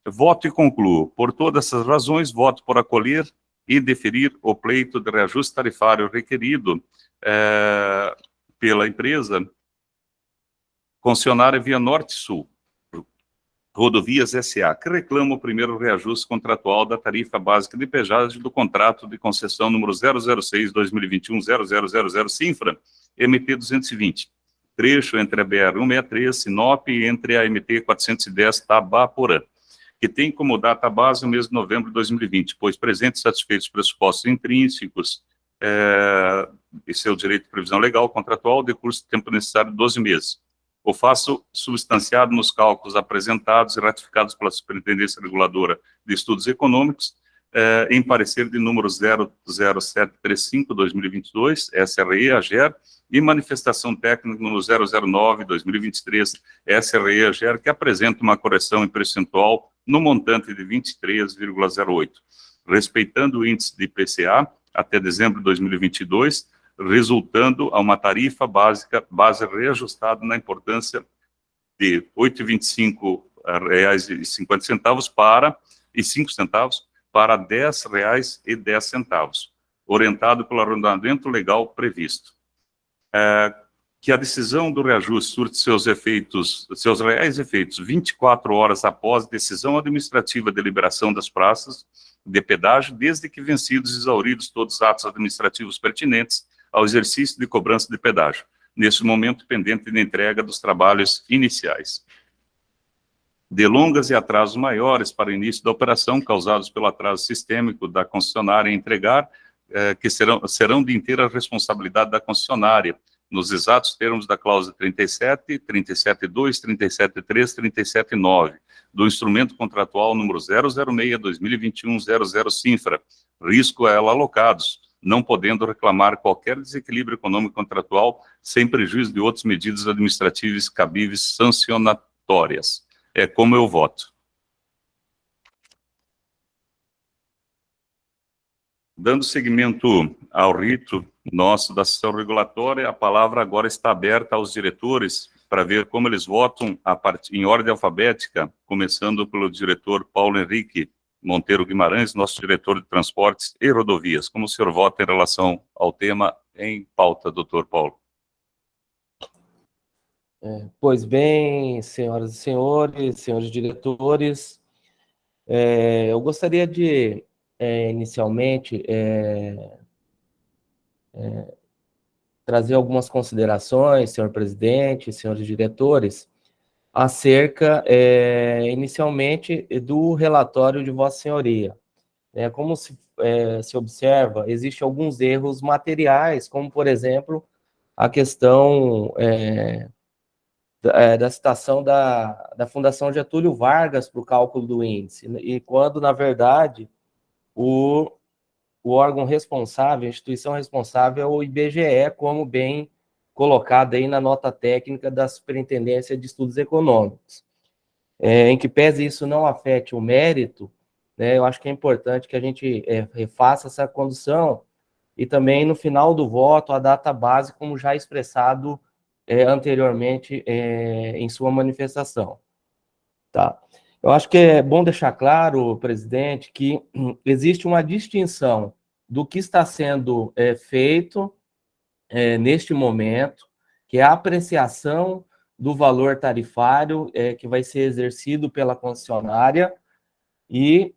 [SPEAKER 1] Voto e concluo. Por todas essas razões, voto por acolher e deferir o pleito de reajuste tarifário requerido pela empresa concessionária Via Norte-Sul, Rodovias S.A., que reclama o primeiro reajuste contratual da tarifa básica de pedágio do contrato de concessão número 006-2021-0000 Sinfra, MT 220, trecho entre a BR-163, Sinop, e entre a MT 410, Tabaporã, que tem como data base o mês de novembro de 2020, pois presentes satisfeitos os pressupostos intrínsecos e seu direito de previsão legal contratual, decurso de tempo necessário de 12 meses. O faço substanciado nos cálculos apresentados e ratificados pela Superintendência Reguladora de Estudos Econômicos, em parecer de número 00735-2022, SRE, AGER, e manifestação técnica número 009-2023, SRE, AGER, que apresenta uma correção em percentual no montante de 23,08, respeitando o índice de IPCA até dezembro de 2022, resultando a uma tarifa básica, base reajustada na importância de R$ 8,25,50 para R$ 10,10, orientado pelo arredondamento legal previsto. Que a decisão do reajuste surte seus reais efeitos 24 horas após a decisão administrativa de liberação das praças de pedágio, desde que vencidos e exauridos todos os atos administrativos pertinentes ao exercício de cobrança de pedágio, nesse momento pendente de entrega dos trabalhos iniciais. Delongas e atrasos maiores para o início da operação, causados pelo atraso sistêmico da concessionária em entregar, que serão de inteira responsabilidade da concessionária, nos exatos termos da cláusula 37, 37.2, 37.3, 37.9, do instrumento contratual número 006-2021-00 Sinfra, risco a ela alocados, não podendo reclamar qualquer desequilíbrio econômico contratual sem prejuízo de outras medidas administrativas cabíveis sancionatórias. É como eu voto. Dando seguimento ao rito nosso da sessão regulatória, a palavra agora está aberta aos diretores para ver como eles votam em ordem alfabética, começando pelo diretor Paulo Henrique Monteiro Guimarães, nosso diretor de transportes e rodovias. Como o senhor vota em relação ao tema em pauta, doutor Paulo?
[SPEAKER 2] Pois bem, senhoras e senhores diretores, eu gostaria de, inicialmente, trazer algumas considerações, senhor presidente, senhores diretores, acerca, inicialmente, do relatório de Vossa Senhoria. Como se observa, existem alguns erros materiais, como, por exemplo, a questão da citação da Fundação Getúlio Vargas para o cálculo do índice, e quando, na verdade, o órgão responsável, a instituição responsável é o IBGE, como bem colocado aí na nota técnica da Superintendência de Estudos Econômicos. Em que pese isso não afete o mérito, eu acho que é importante que a gente refaça essa condução, e também no final do voto a data base, como já expressado anteriormente em sua manifestação. Tá? Eu acho que é bom deixar claro, presidente, que existe uma distinção do que está sendo feito neste momento, que é a apreciação do valor tarifário que vai ser exercido pela concessionária e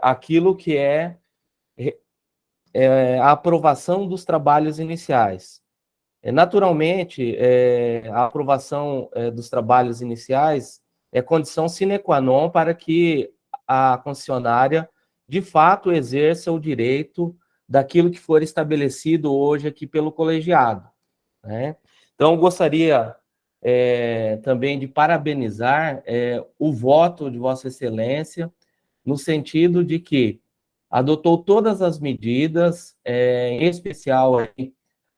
[SPEAKER 2] aquilo que é a aprovação dos trabalhos iniciais. Naturalmente, a aprovação dos trabalhos iniciais é condição sine qua non para que a concessionária, de fato, exerça o direito daquilo que for estabelecido hoje aqui pelo colegiado, né? Então, gostaria também de parabenizar o voto de Vossa Excelência, no sentido de que adotou todas as medidas, em especial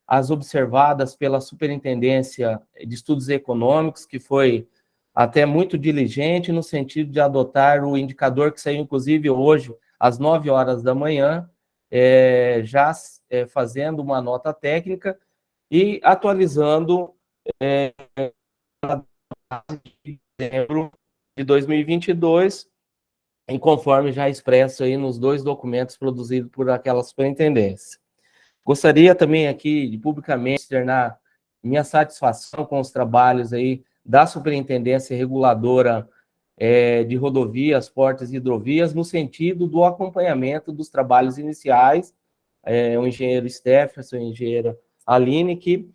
[SPEAKER 2] as observadas pela Superintendência de Estudos Econômicos, que foi até muito diligente no sentido de adotar o indicador que saiu, inclusive, hoje, às 9 horas da manhã, já fazendo uma nota técnica e atualizando de dezembro de 2022, em conforme já expresso aí nos 2 documentos produzidos por aquela superintendência. Gostaria também aqui de publicamente externar minha satisfação com os trabalhos aí da Superintendência Reguladora de Rodovias, Portos e Hidrovias, no sentido do acompanhamento dos trabalhos iniciais, o engenheiro Stefferson, a engenheira Aline, que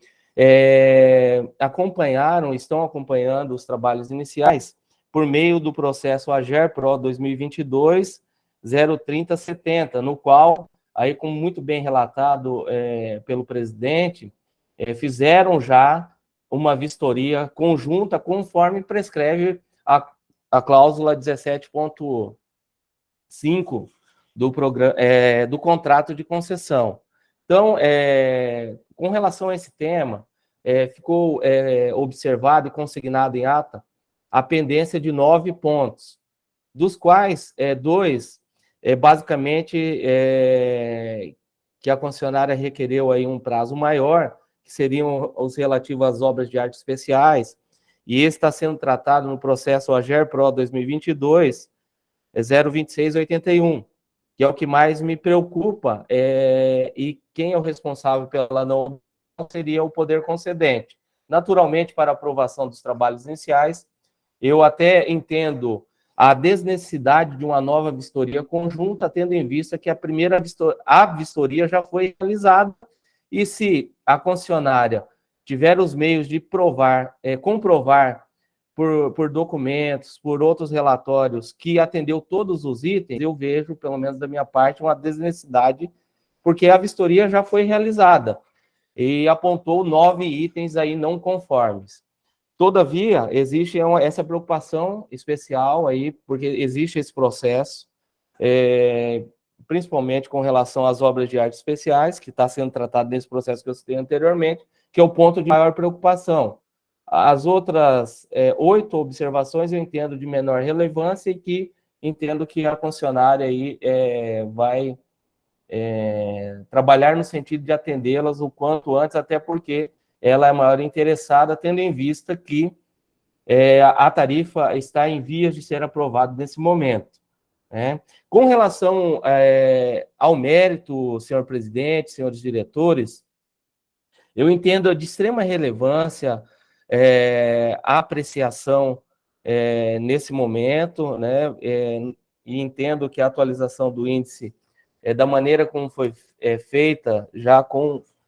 [SPEAKER 2] estão acompanhando os trabalhos iniciais por meio do processo AGER-PRO 2022-03070, no qual, aí como muito bem relatado pelo presidente, fizeram já uma vistoria conjunta conforme prescreve a cláusula 17.5 do contrato de concessão. Então, com relação a esse tema, ficou observado e consignado em ata a pendência de 9 pontos, dos quais 2, basicamente, que a concessionária requereu aí um prazo maior, que seriam os relativos às obras de artes especiais, e esse está sendo tratado no processo AGER-PRO 2022-02681, que é o que mais me preocupa, e quem é o responsável pela não seria o poder concedente. Naturalmente, para aprovação dos trabalhos iniciais, eu até entendo a desnecessidade de uma nova vistoria conjunta, tendo em vista que a vistoria já foi realizada, e se a concessionária tiver os meios de comprovar por documentos, por outros relatórios, que atendeu todos os itens, eu vejo, pelo menos da minha parte, uma desnecessidade, porque a vistoria já foi realizada e apontou 9 itens aí não conformes. Todavia, existe essa preocupação especial aí, porque existe esse processo, principalmente com relação às obras de artes especiais, que está sendo tratado nesse processo que eu citei anteriormente, que é o ponto de maior preocupação. As outras 8 observações eu entendo de menor relevância e que entendo que a concessionária aí vai trabalhar no sentido de atendê-las o quanto antes, até porque ela é a maior interessada, tendo em vista que a tarifa está em vias de ser aprovada nesse momento. Com relação ao mérito, senhor presidente, senhores diretores, eu entendo de extrema relevância a apreciação nesse momento, né, e entendo que a atualização do índice, da maneira como foi feita, já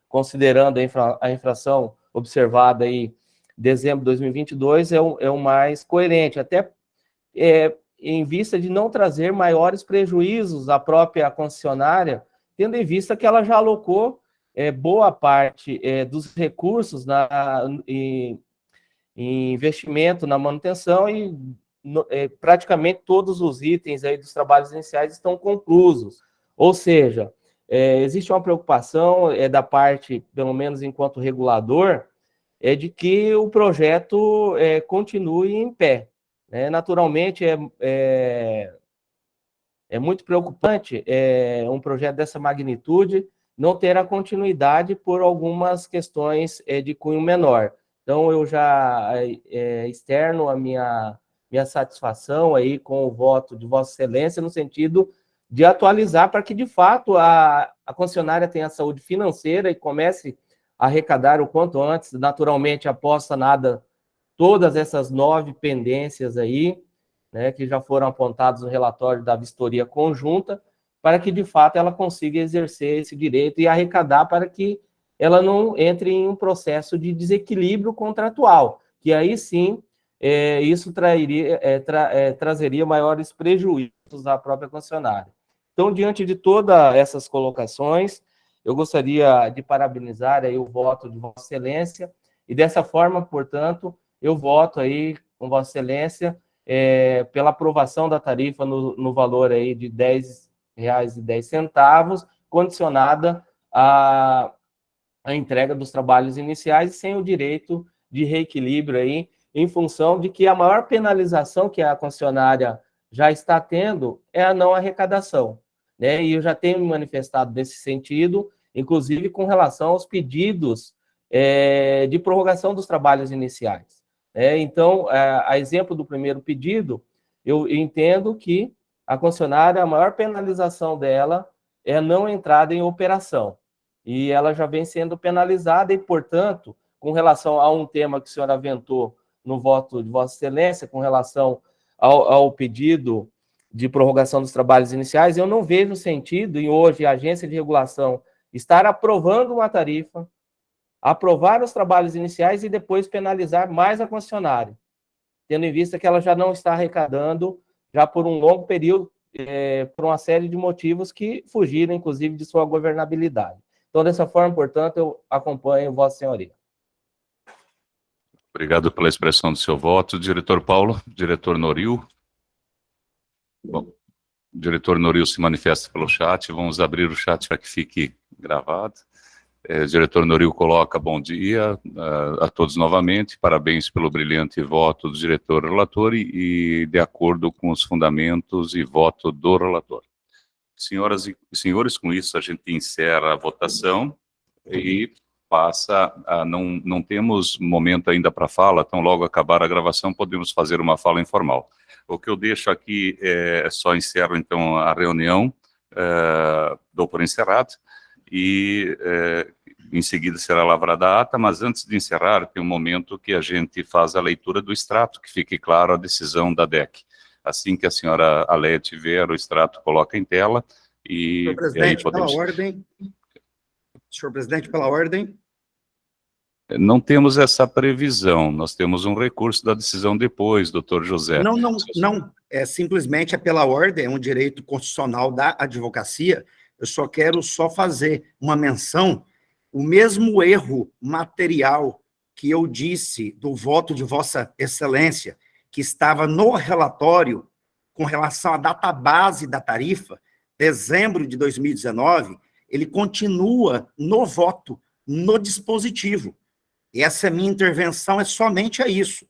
[SPEAKER 2] considerando a infração observada aí em dezembro de 2022, é o mais coerente, até em vista de não trazer maiores prejuízos à própria concessionária, tendo em vista que ela já alocou boa parte dos recursos em investimento na manutenção e praticamente todos os itens aí dos trabalhos iniciais estão conclusos. Ou seja, existe uma preocupação da parte, pelo menos enquanto regulador, de que o projeto continue em pé. Naturalmente, é muito preocupante um projeto dessa magnitude não ter a continuidade por algumas questões de cunho menor. Então, eu já externo a minha satisfação aí com o voto de Vossa Excelência, no sentido de atualizar para que, de fato, a concessionária tenha saúde financeira e comece a arrecadar o quanto antes, naturalmente, após sanada todas essas 9 pendências aí, né, que já foram apontados no relatório da vistoria conjunta, para que, de fato, ela consiga exercer esse direito e arrecadar para que ela não entre em um processo de desequilíbrio contratual, que aí sim isso trazeria maiores prejuízos à própria concessionária. Então, diante de todas essas colocações, eu gostaria de parabenizar aí o voto de Vossa Excelência, e dessa forma, portanto, eu voto aí com Vossa Excelência pela aprovação da tarifa no valor aí de R$10,10, condicionada à entrega dos trabalhos iniciais, sem o direito de reequilíbrio aí, em função de que a maior penalização que a concessionária já está tendo é a não arrecadação, né? E eu já tenho me manifestado nesse sentido, inclusive com relação aos pedidos de prorrogação dos trabalhos iniciais. Então, a exemplo do primeiro pedido, eu entendo que a concessionária, a maior penalização dela é a não entrada em operação. E ela já vem sendo penalizada e, portanto, com relação a um tema que o senhor aventou no voto de Vossa Excelência, com relação ao pedido de prorrogação dos trabalhos iniciais, eu não vejo sentido em hoje a agência de regulação estar aprovando uma tarifa, aprovar os trabalhos iniciais e depois penalizar mais a concessionária, tendo em vista que ela já não está arrecadando já por um longo período, por uma série de motivos que fugiram, inclusive, de sua governabilidade. Então, dessa forma, portanto, eu acompanho Vossa Senhoria.
[SPEAKER 1] Obrigado pela expressão do seu voto. Diretor Paulo, diretor Noril. Bom, o diretor Noril se manifesta pelo chat, vamos abrir o chat para que fique gravado. O diretor Noril coloca bom dia a todos novamente, parabéns pelo brilhante voto do diretor relator e de acordo com os fundamentos e voto do relator. Senhoras e senhores, com isso a gente encerra a votação e passa a... Não temos momento ainda para fala, então logo acabar a gravação podemos fazer uma fala informal. O que eu deixo aqui só encerro então a reunião, dou por encerrado, e em seguida será lavrada a ata, mas antes de encerrar tem um momento que a gente faz a leitura do extrato, que fique claro a decisão da DEC. Assim que a senhora Aléia tiver o extrato, coloca em tela e...
[SPEAKER 8] Senhor presidente,
[SPEAKER 1] e aí podemos...
[SPEAKER 8] pela ordem... Senhor presidente, pela ordem...
[SPEAKER 1] Não temos essa previsão, nós temos um recurso da decisão depois, doutor José.
[SPEAKER 8] Não, simplesmente pela ordem, é um direito constitucional da advocacia. Eu só quero fazer uma menção, o mesmo erro material que eu disse do voto de Vossa Excelência, que estava no relatório com relação à data base da tarifa, dezembro de 2019, ele continua no voto, no dispositivo. E essa minha intervenção é somente a isso,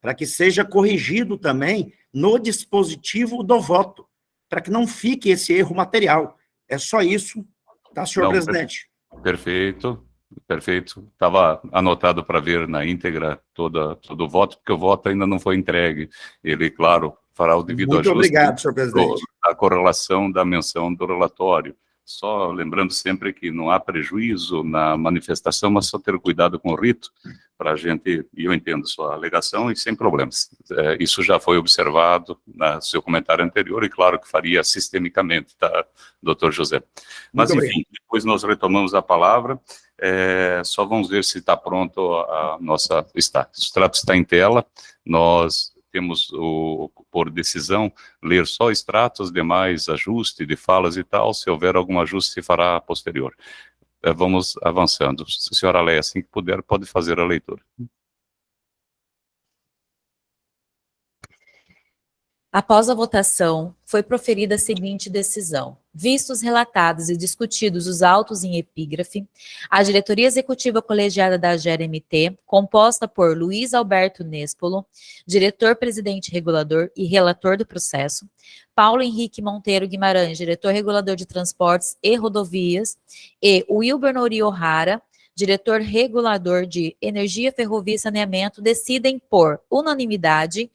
[SPEAKER 8] para que seja corrigido também no dispositivo do voto, para que não fique esse erro material. É só isso, tá, senhor presidente?
[SPEAKER 1] Perfeito, perfeito. Estava anotado para ver na íntegra todo o voto, porque o voto ainda não foi entregue. Ele, claro, fará o devido ajuste.
[SPEAKER 8] Muito obrigado, senhor presidente.
[SPEAKER 1] A correlação da menção do relatório. Só lembrando sempre que não há prejuízo na manifestação, mas só ter cuidado com o rito, para a gente, e eu entendo sua alegação, e sem problemas. Isso já foi observado no seu comentário anterior, e claro que faria sistemicamente, tá, doutor José? Mas, enfim, depois nós retomamos a palavra, só vamos ver se está pronto a nossa... O extrato está em tela, nós... temos por decisão ler só extratos, demais ajuste de falas e tal, se houver algum ajuste se fará posterior. Vamos avançando. Senhora Aléia, assim que puder, pode fazer a leitura.
[SPEAKER 4] Após a votação foi proferida a seguinte decisão. Vistos, relatados e discutidos os autos em epígrafe, a diretoria executiva colegiada da AGER-MT, composta por Luiz Alberto Nespolo, diretor-presidente regulador e relator do processo, Paulo Henrique Monteiro Guimarães, diretor regulador de transportes e rodovias, e Wilber Nori Ohara, diretor regulador de energia, ferrovia e saneamento, decidem por unanimidade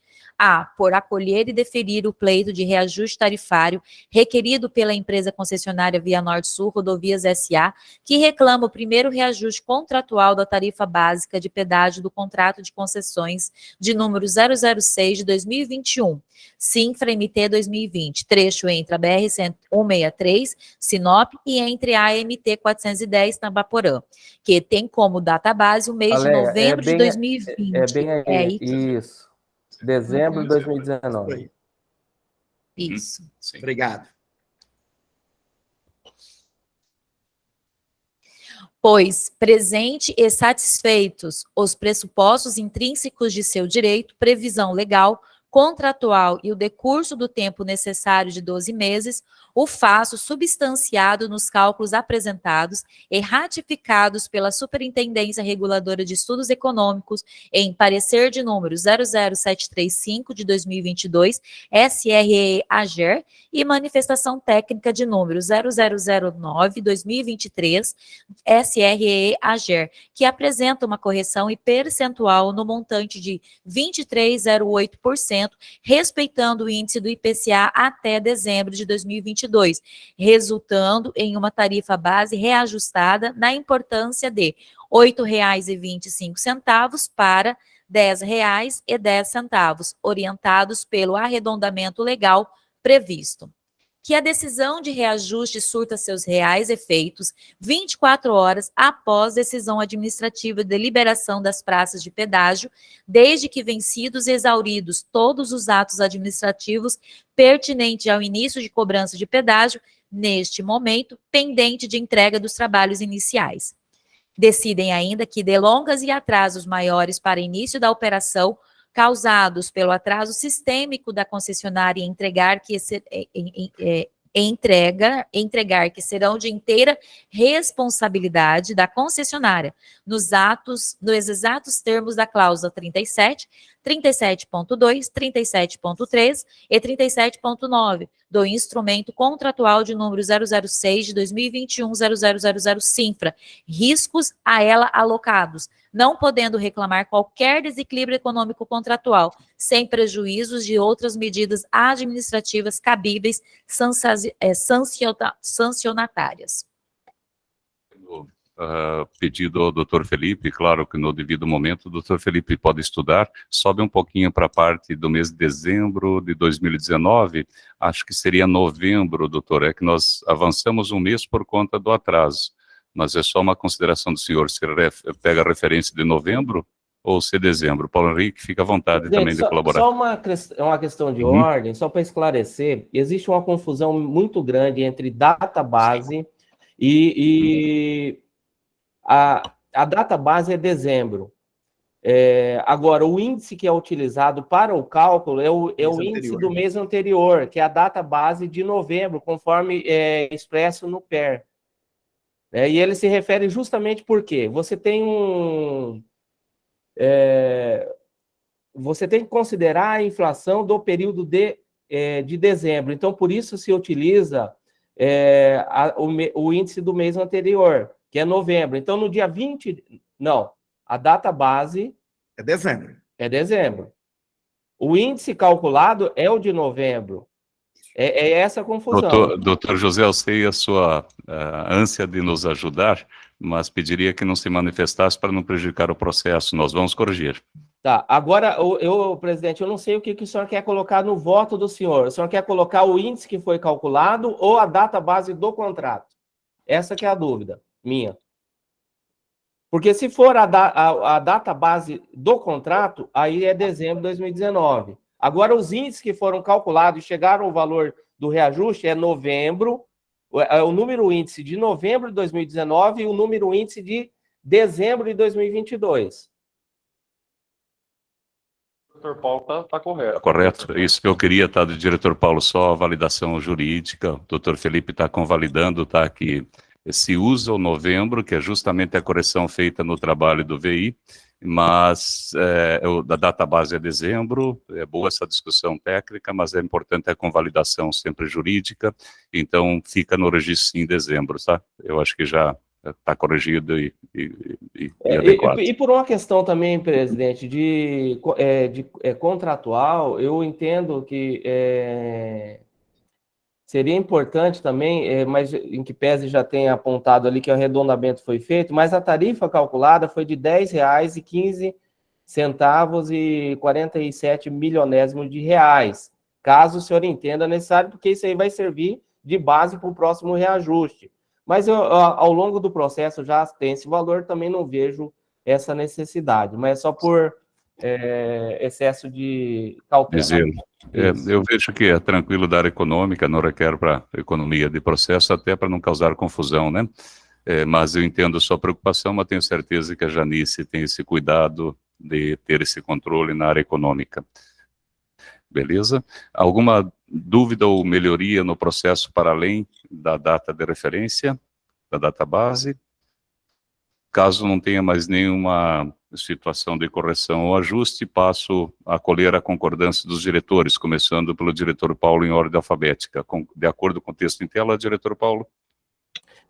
[SPEAKER 4] por acolher e deferir o pleito de reajuste tarifário requerido pela empresa concessionária Via Norte Sul Rodovias S.A., que reclama o primeiro reajuste contratual da tarifa básica de pedágio do contrato de concessões de número 006 de 2021, Sinfra MT 2020, trecho entre a BR-163, Sinop, e entre a MT 410, Tambaporã, que tem como data base o mês de novembro de 2020.
[SPEAKER 2] É bem aí, isso. Dezembro de 2019.
[SPEAKER 4] Isso.
[SPEAKER 8] Sim. Obrigado.
[SPEAKER 4] Pois, presente e satisfeitos os pressupostos intrínsecos de seu direito, previsão legal, contratual e o decurso do tempo necessário de 12 meses, o faço substanciado nos cálculos apresentados e ratificados pela Superintendência Reguladora de Estudos Econômicos em parecer de número 00735 de 2022, SRE-AGER, e manifestação técnica de número 0009-2023, SRE-AGER, que apresenta uma correção e percentual no montante de 23,08%, respeitando o índice do IPCA até dezembro de 2022, resultando em uma tarifa base reajustada na importância de R$ 8,25 para R$ 10,10, orientados pelo arredondamento legal previsto. Que a decisão de reajuste surta seus reais efeitos 24 horas após decisão administrativa de liberação das praças de pedágio, desde que vencidos e exauridos todos os atos administrativos pertinentes ao início de cobrança de pedágio, neste momento, pendente de entrega dos trabalhos iniciais. Decidem ainda que delongas e atrasos maiores para início da operação causados pelo atraso sistêmico da concessionária em entregar que serão de inteira responsabilidade da concessionária nos exatos termos da cláusula 37, 37.2, 37.3 e 37.9 do instrumento contratual de número 006 de 2021 0000 Sinfra, riscos a ela alocados, não podendo reclamar qualquer desequilíbrio econômico contratual, sem prejuízos de outras medidas administrativas cabíveis sancionatárias.
[SPEAKER 1] Pedido ao doutor Felipe, claro que no devido momento o doutor Felipe pode estudar, sobe um pouquinho para a parte do mês de dezembro de 2019, acho que seria novembro, doutor, é que nós avançamos um mês por conta do atraso, mas é só uma consideração do senhor, se pega a referência de novembro ou se é dezembro. Paulo Henrique, fica à vontade também de colaborar.
[SPEAKER 2] Só uma questão de ordem, só para esclarecer, existe uma confusão muito grande entre database e a data base é dezembro. Agora, o índice que é utilizado para o cálculo é o índice do mês anterior, que é a data base de novembro, conforme expresso no PER. E ele se refere justamente porque você tem você tem que considerar a inflação do período de dezembro. Então, por isso se utiliza o índice do mês anterior, que é novembro. Então, no dia 20... Não, a data base...
[SPEAKER 8] É dezembro.
[SPEAKER 2] É dezembro. O índice calculado é o de novembro. É essa a confusão.
[SPEAKER 1] Doutor José, eu sei a sua ânsia de nos ajudar, mas pediria que não se manifestasse para não prejudicar o processo. Nós vamos corrigir.
[SPEAKER 2] Tá, agora, presidente, eu não sei o que o senhor quer colocar no voto do senhor. O senhor quer colocar o índice que foi calculado ou a data base do contrato? Essa que é a dúvida minha. Porque se for a data base do contrato, aí é dezembro de 2019. Agora, os índices que foram calculados e chegaram ao valor do reajuste é novembro, o número índice de novembro de 2019 e o número índice de dezembro de 2022.
[SPEAKER 5] Diretor Paulo está correto.
[SPEAKER 1] Correto, é isso que eu queria, tá, do diretor Paulo, só a validação jurídica, o doutor Felipe está convalidando, tá, que se usa o novembro, que é justamente a correção feita no trabalho do VI, mas da data base é dezembro, é boa essa discussão técnica, mas é importante a convalidação sempre jurídica, então fica no registro em dezembro, tá? Eu acho que já está corrigido e adequado.
[SPEAKER 2] E por uma questão também, presidente, de contratual, eu entendo que seria importante também, mas em que pese já tenha apontado ali que o arredondamento foi feito, mas a tarifa calculada foi de R$10,15 e 47 milionésimos de reais, caso o senhor entenda necessário, porque isso aí vai servir de base para o próximo reajuste. Mas ao longo do processo já tem esse valor, também não vejo essa necessidade, mas é só por excesso de cautela.
[SPEAKER 1] Eu vejo que é tranquilo da área econômica, não requer para economia de processo, até para não causar confusão, né? Mas eu entendo a sua preocupação, mas tenho certeza que a Janice tem esse cuidado de ter esse controle na área econômica. Beleza? Alguma dúvida ou melhoria no processo para além da data de referência, da data base? Caso não tenha mais nenhuma situação de correção ou ajuste, passo a colher a concordância dos diretores, começando pelo diretor Paulo em ordem alfabética. De acordo com o texto em tela, diretor Paulo?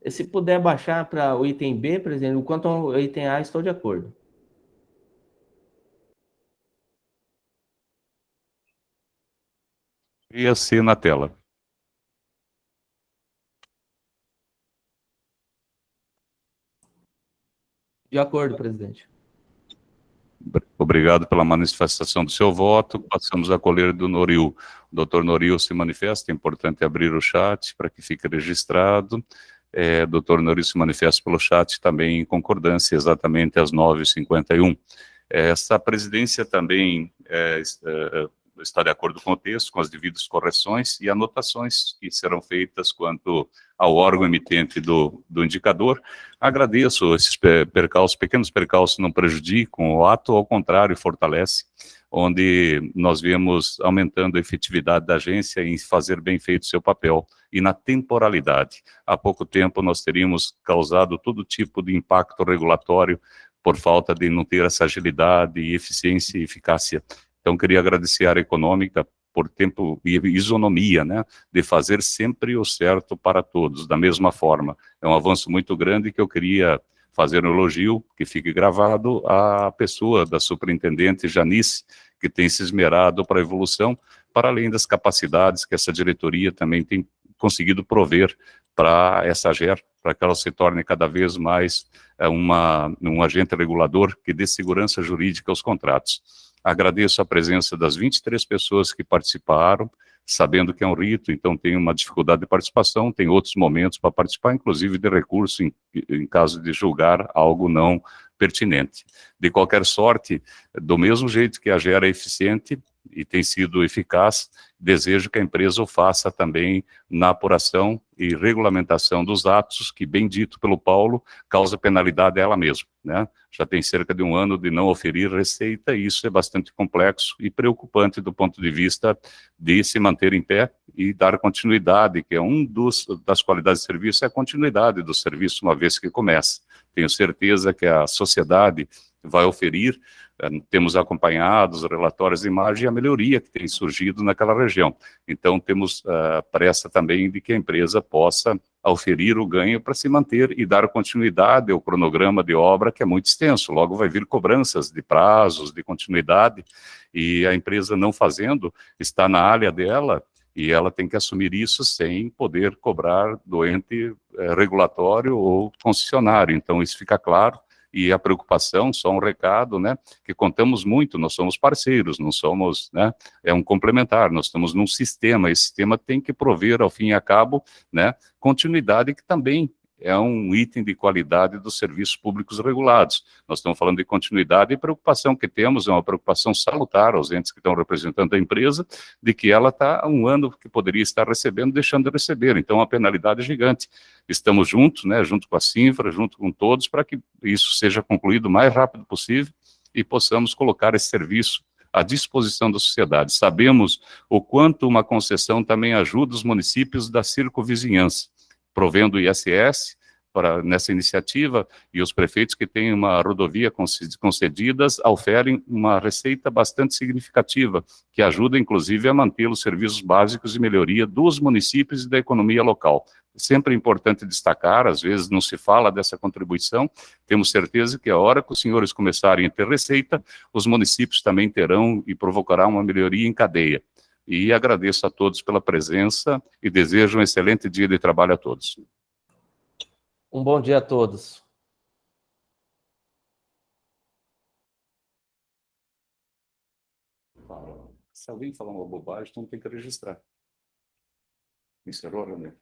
[SPEAKER 2] Se puder baixar para o item B, presidente, quanto ao item A, estou de acordo.
[SPEAKER 1] E a C na tela.
[SPEAKER 2] De acordo, presidente.
[SPEAKER 1] Obrigado pela manifestação do seu voto. Passamos a colher do Noril. O doutor Noril se manifesta, é importante abrir o chat para que fique registrado. Doutor Noril se manifesta pelo chat também em concordância, exatamente às 9h51. Essa presidência também está de acordo com o texto, com as devidas correções e anotações que serão feitas quanto ao órgão emitente do indicador. Agradeço esses pequenos percalços não prejudicam o ato, ao contrário, fortalece, onde nós vemos aumentando a efetividade da agência em fazer bem feito seu papel e na temporalidade. Há pouco tempo nós teríamos causado todo tipo de impacto regulatório por falta de não ter essa agilidade, eficiência e eficácia. Então, queria agradecer à área econômica por tempo e isonomia, né, de fazer sempre o certo para todos, da mesma forma. É um avanço muito grande que eu queria fazer um elogio, que fique gravado, à pessoa da superintendente Janice, que tem se esmerado para a evolução, para além das capacidades que essa diretoria também tem conseguido prover para essa AGER, para que ela se torne cada vez mais um agente regulador que dê segurança jurídica aos contratos. Agradeço a presença das 23 pessoas que participaram, sabendo que é um rito, então tem uma dificuldade de participação, tem outros momentos para participar, inclusive de recurso em caso de julgar algo não pertinente. De qualquer sorte, do mesmo jeito que a AGER é eficiente e tem sido eficaz, desejo que a empresa o faça também na apuração e regulamentação dos atos, que, bem dito pelo Paulo, causa penalidade a ela mesma, né? Já tem cerca de um ano de não oferir receita, e isso é bastante complexo e preocupante do ponto de vista de se manter em pé e dar continuidade, que é das qualidades de serviço, é a continuidade do serviço uma vez que começa. Tenho certeza que a sociedade vai oferir, temos acompanhado os relatórios de imagem e a melhoria que tem surgido naquela região. Então, temos pressa também de que a empresa possa oferir o ganho para se manter e dar continuidade ao cronograma de obra, que é muito extenso. Logo vai vir cobranças de prazos, de continuidade, e a empresa não fazendo, está na área dela, e ela tem que assumir isso sem poder cobrar do ente regulatório ou concessionário. Então, isso fica claro. E a preocupação, só um recado, né, que contamos muito, nós somos parceiros, não somos, né, é um complementar, nós estamos num sistema, esse sistema tem que prover, ao fim e a cabo, né, continuidade, que também é um item de qualidade dos serviços públicos regulados. Nós estamos falando de continuidade, e a preocupação que temos é uma preocupação salutar aos entes que estão representando a empresa, de que ela está há um ano que poderia estar recebendo, deixando de receber. Então, a penalidade é gigante. Estamos juntos, né, junto com a Cinfra, junto com todos, para que isso seja concluído o mais rápido possível e possamos colocar esse serviço à disposição da sociedade. Sabemos o quanto uma concessão também ajuda os municípios da circunvizinhança, provendo o ISS nessa iniciativa, e os prefeitos que têm uma rodovia concedidas oferem uma receita bastante significativa, que ajuda, inclusive, a manter os serviços básicos de melhoria dos municípios e da economia local. Sempre é importante destacar, às vezes não se fala dessa contribuição, temos certeza que a hora que os senhores começarem a ter receita, os municípios também terão e provocará uma melhoria em cadeia. E agradeço a todos pela presença e desejo um excelente dia de trabalho a todos.
[SPEAKER 2] Um bom dia a todos.
[SPEAKER 1] Se alguém falar uma bobagem, então tem que registrar. Encerrou a reunião.